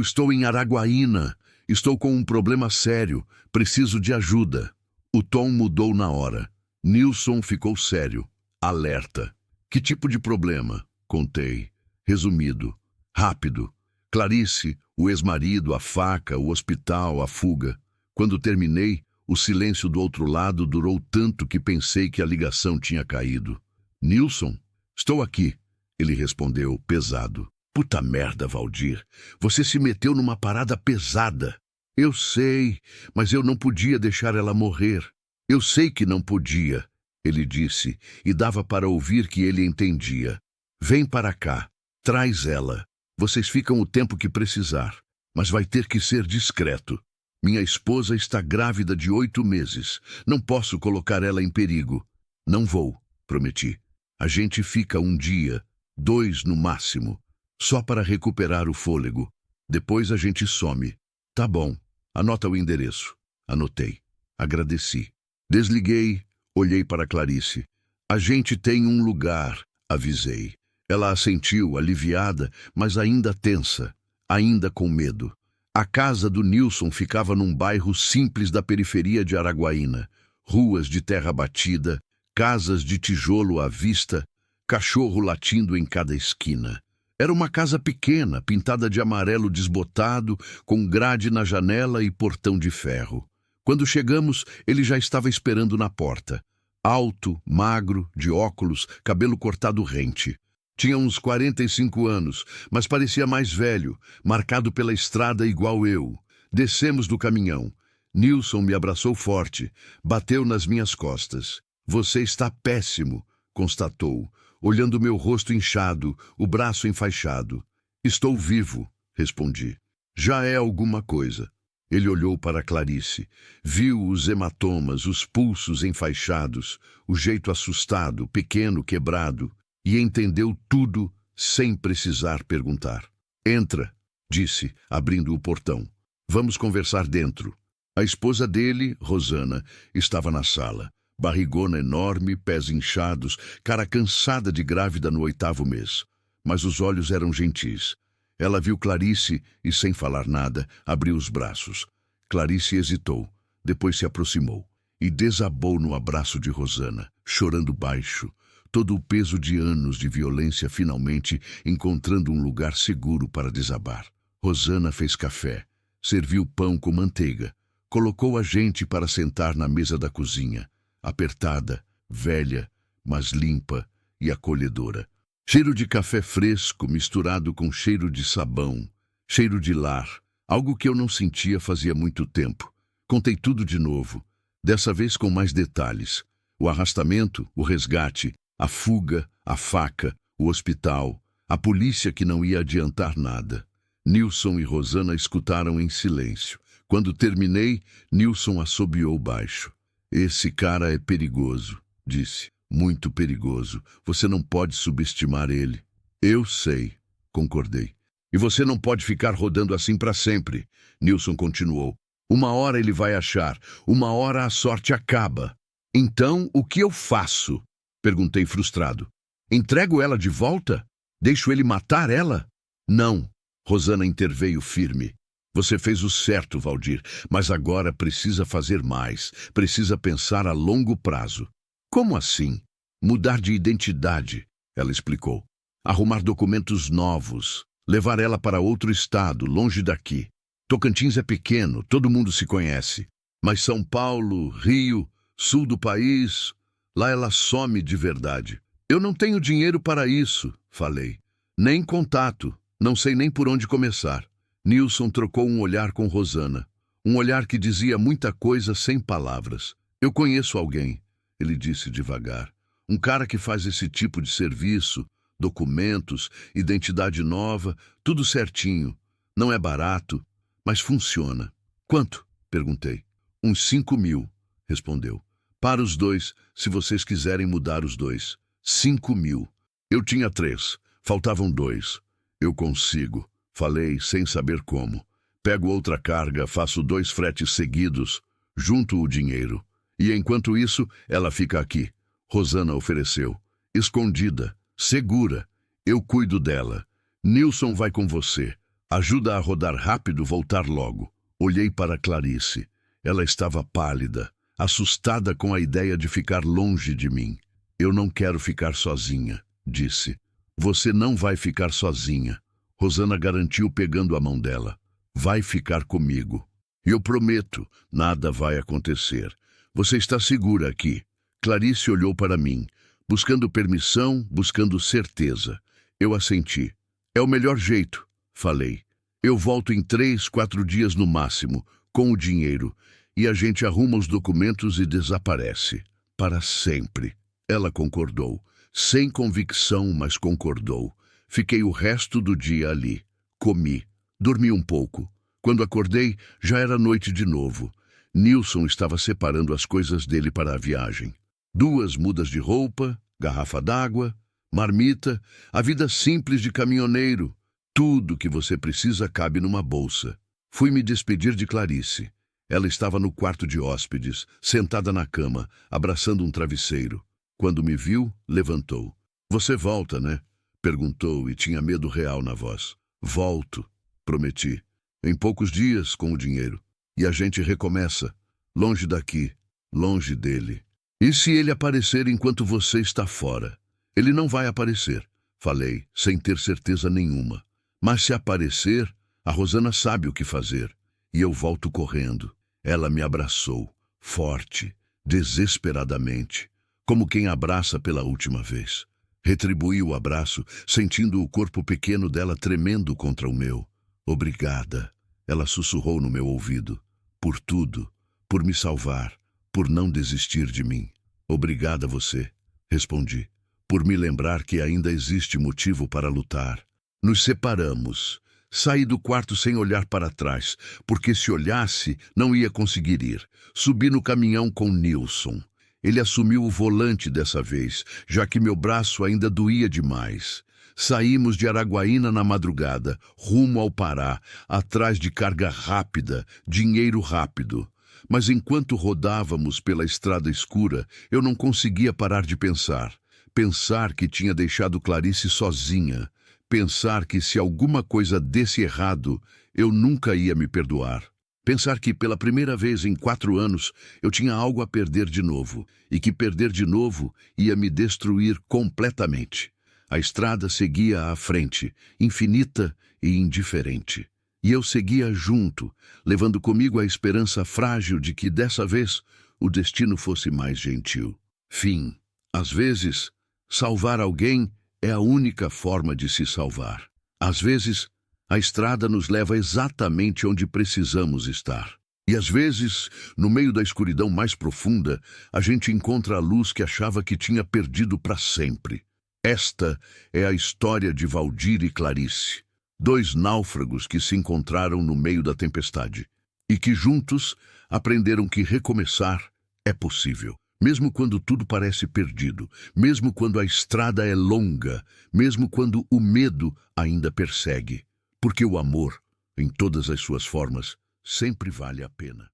estou em Araguaína. Estou com um problema sério. Preciso de ajuda. O tom mudou na hora. Nilson ficou sério, alerta. Que tipo de problema? Contei. Resumido. Rápido. Clarice, o ex-marido, a faca, o hospital, a fuga. Quando terminei, o silêncio do outro lado durou tanto que pensei que a ligação tinha caído. Nilson? Estou aqui. Ele respondeu, pesado. Puta merda, Valdir. Você se meteu numa parada pesada. Eu sei, mas eu não podia deixar ela morrer. Eu sei que não podia, ele disse, e dava para ouvir que ele entendia. Vem para cá. Traz ela. Vocês ficam o tempo que precisar, mas vai ter que ser discreto. Minha esposa está grávida de 8 meses. Não posso colocar ela em perigo. Não vou, prometi. A gente fica 1 dia, 2 no máximo, só para recuperar o fôlego. Depois a gente some. Tá bom. Anota o endereço. Anotei. Agradeci. Desliguei, olhei para Clarice. A gente tem um lugar, avisei. Ela assentiu, aliviada, mas ainda tensa, ainda com medo. A casa do Nilson ficava num bairro simples da periferia de Araguaína. Ruas de terra batida, casas de tijolo à vista, cachorro latindo em cada esquina. Era uma casa pequena, pintada de amarelo desbotado, com grade na janela e portão de ferro. Quando chegamos, ele já estava esperando na porta. Alto, magro, de óculos, cabelo cortado rente. Tinha uns 45 anos, mas parecia mais velho, marcado pela estrada igual eu. Descemos do caminhão. Nilson me abraçou forte, bateu nas minhas costas. Você está péssimo, constatou, olhando meu rosto inchado, o braço enfaixado. Estou vivo, respondi. Já é alguma coisa. Ele olhou para Clarice, viu os hematomas, os pulsos enfaixados, o jeito assustado, pequeno, quebrado, e entendeu tudo sem precisar perguntar. Entra, disse, abrindo o portão. Vamos conversar dentro. A esposa dele, Rosana, estava na sala. Barrigona enorme, pés inchados, cara cansada de grávida no 8º mês. Mas os olhos eram gentis. Ela viu Clarice e, sem falar nada, abriu os braços. Clarice hesitou, depois se aproximou e desabou no abraço de Rosana, chorando baixo, todo o peso de anos de violência finalmente encontrando um lugar seguro para desabar. Rosana fez café, serviu pão com manteiga, colocou a gente para sentar na mesa da cozinha, apertada, velha, mas limpa e acolhedora. Cheiro de café fresco misturado com cheiro de sabão, cheiro de lar, algo que eu não sentia fazia muito tempo. Contei tudo de novo, dessa vez com mais detalhes. O arrastamento, o resgate, a fuga, a faca, o hospital, a polícia que não ia adiantar nada. Nilson e Rosana escutaram em silêncio. Quando terminei, Nilson assobiou baixo. Esse cara é perigoso, disse. Muito perigoso. Você não pode subestimar ele. Eu sei, concordei. E você não pode ficar rodando assim para sempre, Nilson continuou. Uma hora ele vai achar, uma hora a sorte acaba. Então, o que eu faço? Perguntei frustrado. Entrego ela de volta? Deixo ele matar ela? Não, Rosana interveio firme. Você fez o certo, Valdir, mas agora precisa fazer mais. Precisa pensar a longo prazo. Como assim? Mudar de identidade, ela explicou. Arrumar documentos novos. Levar ela para outro estado, longe daqui. Tocantins é pequeno, todo mundo se conhece. Mas São Paulo, Rio, sul do país, lá ela some de verdade. Eu não tenho dinheiro para isso, falei. Nem contato, não sei nem por onde começar. Nilson trocou um olhar com Rosana. Um olhar que dizia muita coisa sem palavras. Eu conheço alguém, ele disse devagar. Um cara que faz esse tipo de serviço, documentos, identidade nova, tudo certinho. Não é barato, mas funciona. Quanto? Perguntei. Uns 5.000, respondeu. Para os dois, se vocês quiserem mudar os dois. 5.000. Eu tinha 3, faltavam 2. Eu consigo, falei sem saber como. Pego outra carga, faço 2 fretes seguidos, junto o dinheiro. E enquanto isso, ela fica aqui. Rosana ofereceu. Escondida, segura. Eu cuido dela. Nilson vai com você. Ajuda a rodar rápido, voltar logo. Olhei para Clarice. Ela estava pálida, assustada com a ideia de ficar longe de mim. Eu não quero ficar sozinha, disse. Você não vai ficar sozinha. Rosana garantiu pegando a mão dela. Vai ficar comigo. Eu prometo, nada vai acontecer. Você está segura aqui. Clarice olhou para mim, buscando permissão, buscando certeza. Eu assenti. É o melhor jeito, falei. Eu volto em 3, 4 dias no máximo, com o dinheiro, e a gente arruma os documentos e desaparece. Para sempre. Ela concordou. Sem convicção, mas concordou. Fiquei o resto do dia ali. Comi. Dormi um pouco. Quando acordei, já era noite de novo. Nilson estava separando as coisas dele para a viagem. 2 mudas de roupa, garrafa d'água, marmita, a vida simples de caminhoneiro. Tudo que você precisa cabe numa bolsa. Fui me despedir de Clarice. Ela estava no quarto de hóspedes, sentada na cama, abraçando um travesseiro. Quando me viu, levantou. Você volta, né? Perguntou e tinha medo real na voz. Volto, prometi. Em poucos dias, com o dinheiro. E a gente recomeça. Longe daqui, longe dele. E se ele aparecer enquanto você está fora? Ele não vai aparecer, falei, sem ter certeza nenhuma. Mas se aparecer, a Rosana sabe o que fazer. E eu volto correndo. Ela me abraçou, forte, desesperadamente, como quem abraça pela última vez. Retribuí o abraço, sentindo o corpo pequeno dela tremendo contra o meu. Obrigada, ela sussurrou no meu ouvido. Por tudo, por me salvar, por não desistir de mim. Obrigada a você, respondi, por me lembrar que ainda existe motivo para lutar. Nos separamos. Saí do quarto sem olhar para trás, porque se olhasse, não ia conseguir ir. Subi no caminhão com Nilson. Ele assumiu o volante dessa vez, já que meu braço ainda doía demais. Saímos de Araguaína na madrugada, rumo ao Pará, atrás de carga rápida, dinheiro rápido. Mas enquanto rodávamos pela estrada escura, eu não conseguia parar de pensar. Pensar que tinha deixado Clarice sozinha. Pensar que se alguma coisa desse errado, eu nunca ia me perdoar. Pensar que pela primeira vez em 4 anos eu tinha algo a perder de novo, e que perder de novo ia me destruir completamente. A estrada seguia à frente, infinita e indiferente. E eu seguia junto, levando comigo a esperança frágil de que dessa vez o destino fosse mais gentil. Fim. Às vezes, salvar alguém é a única forma de se salvar. Às vezes, a estrada nos leva exatamente onde precisamos estar. E às vezes, no meio da escuridão mais profunda, a gente encontra a luz que achava que tinha perdido para sempre. Esta é a história de Valdir e Clarice, 2 náufragos que se encontraram no meio da tempestade e que juntos aprenderam que recomeçar é possível. Mesmo quando tudo parece perdido, mesmo quando a estrada é longa, mesmo quando o medo ainda persegue. Porque o amor, em todas as suas formas, sempre vale a pena.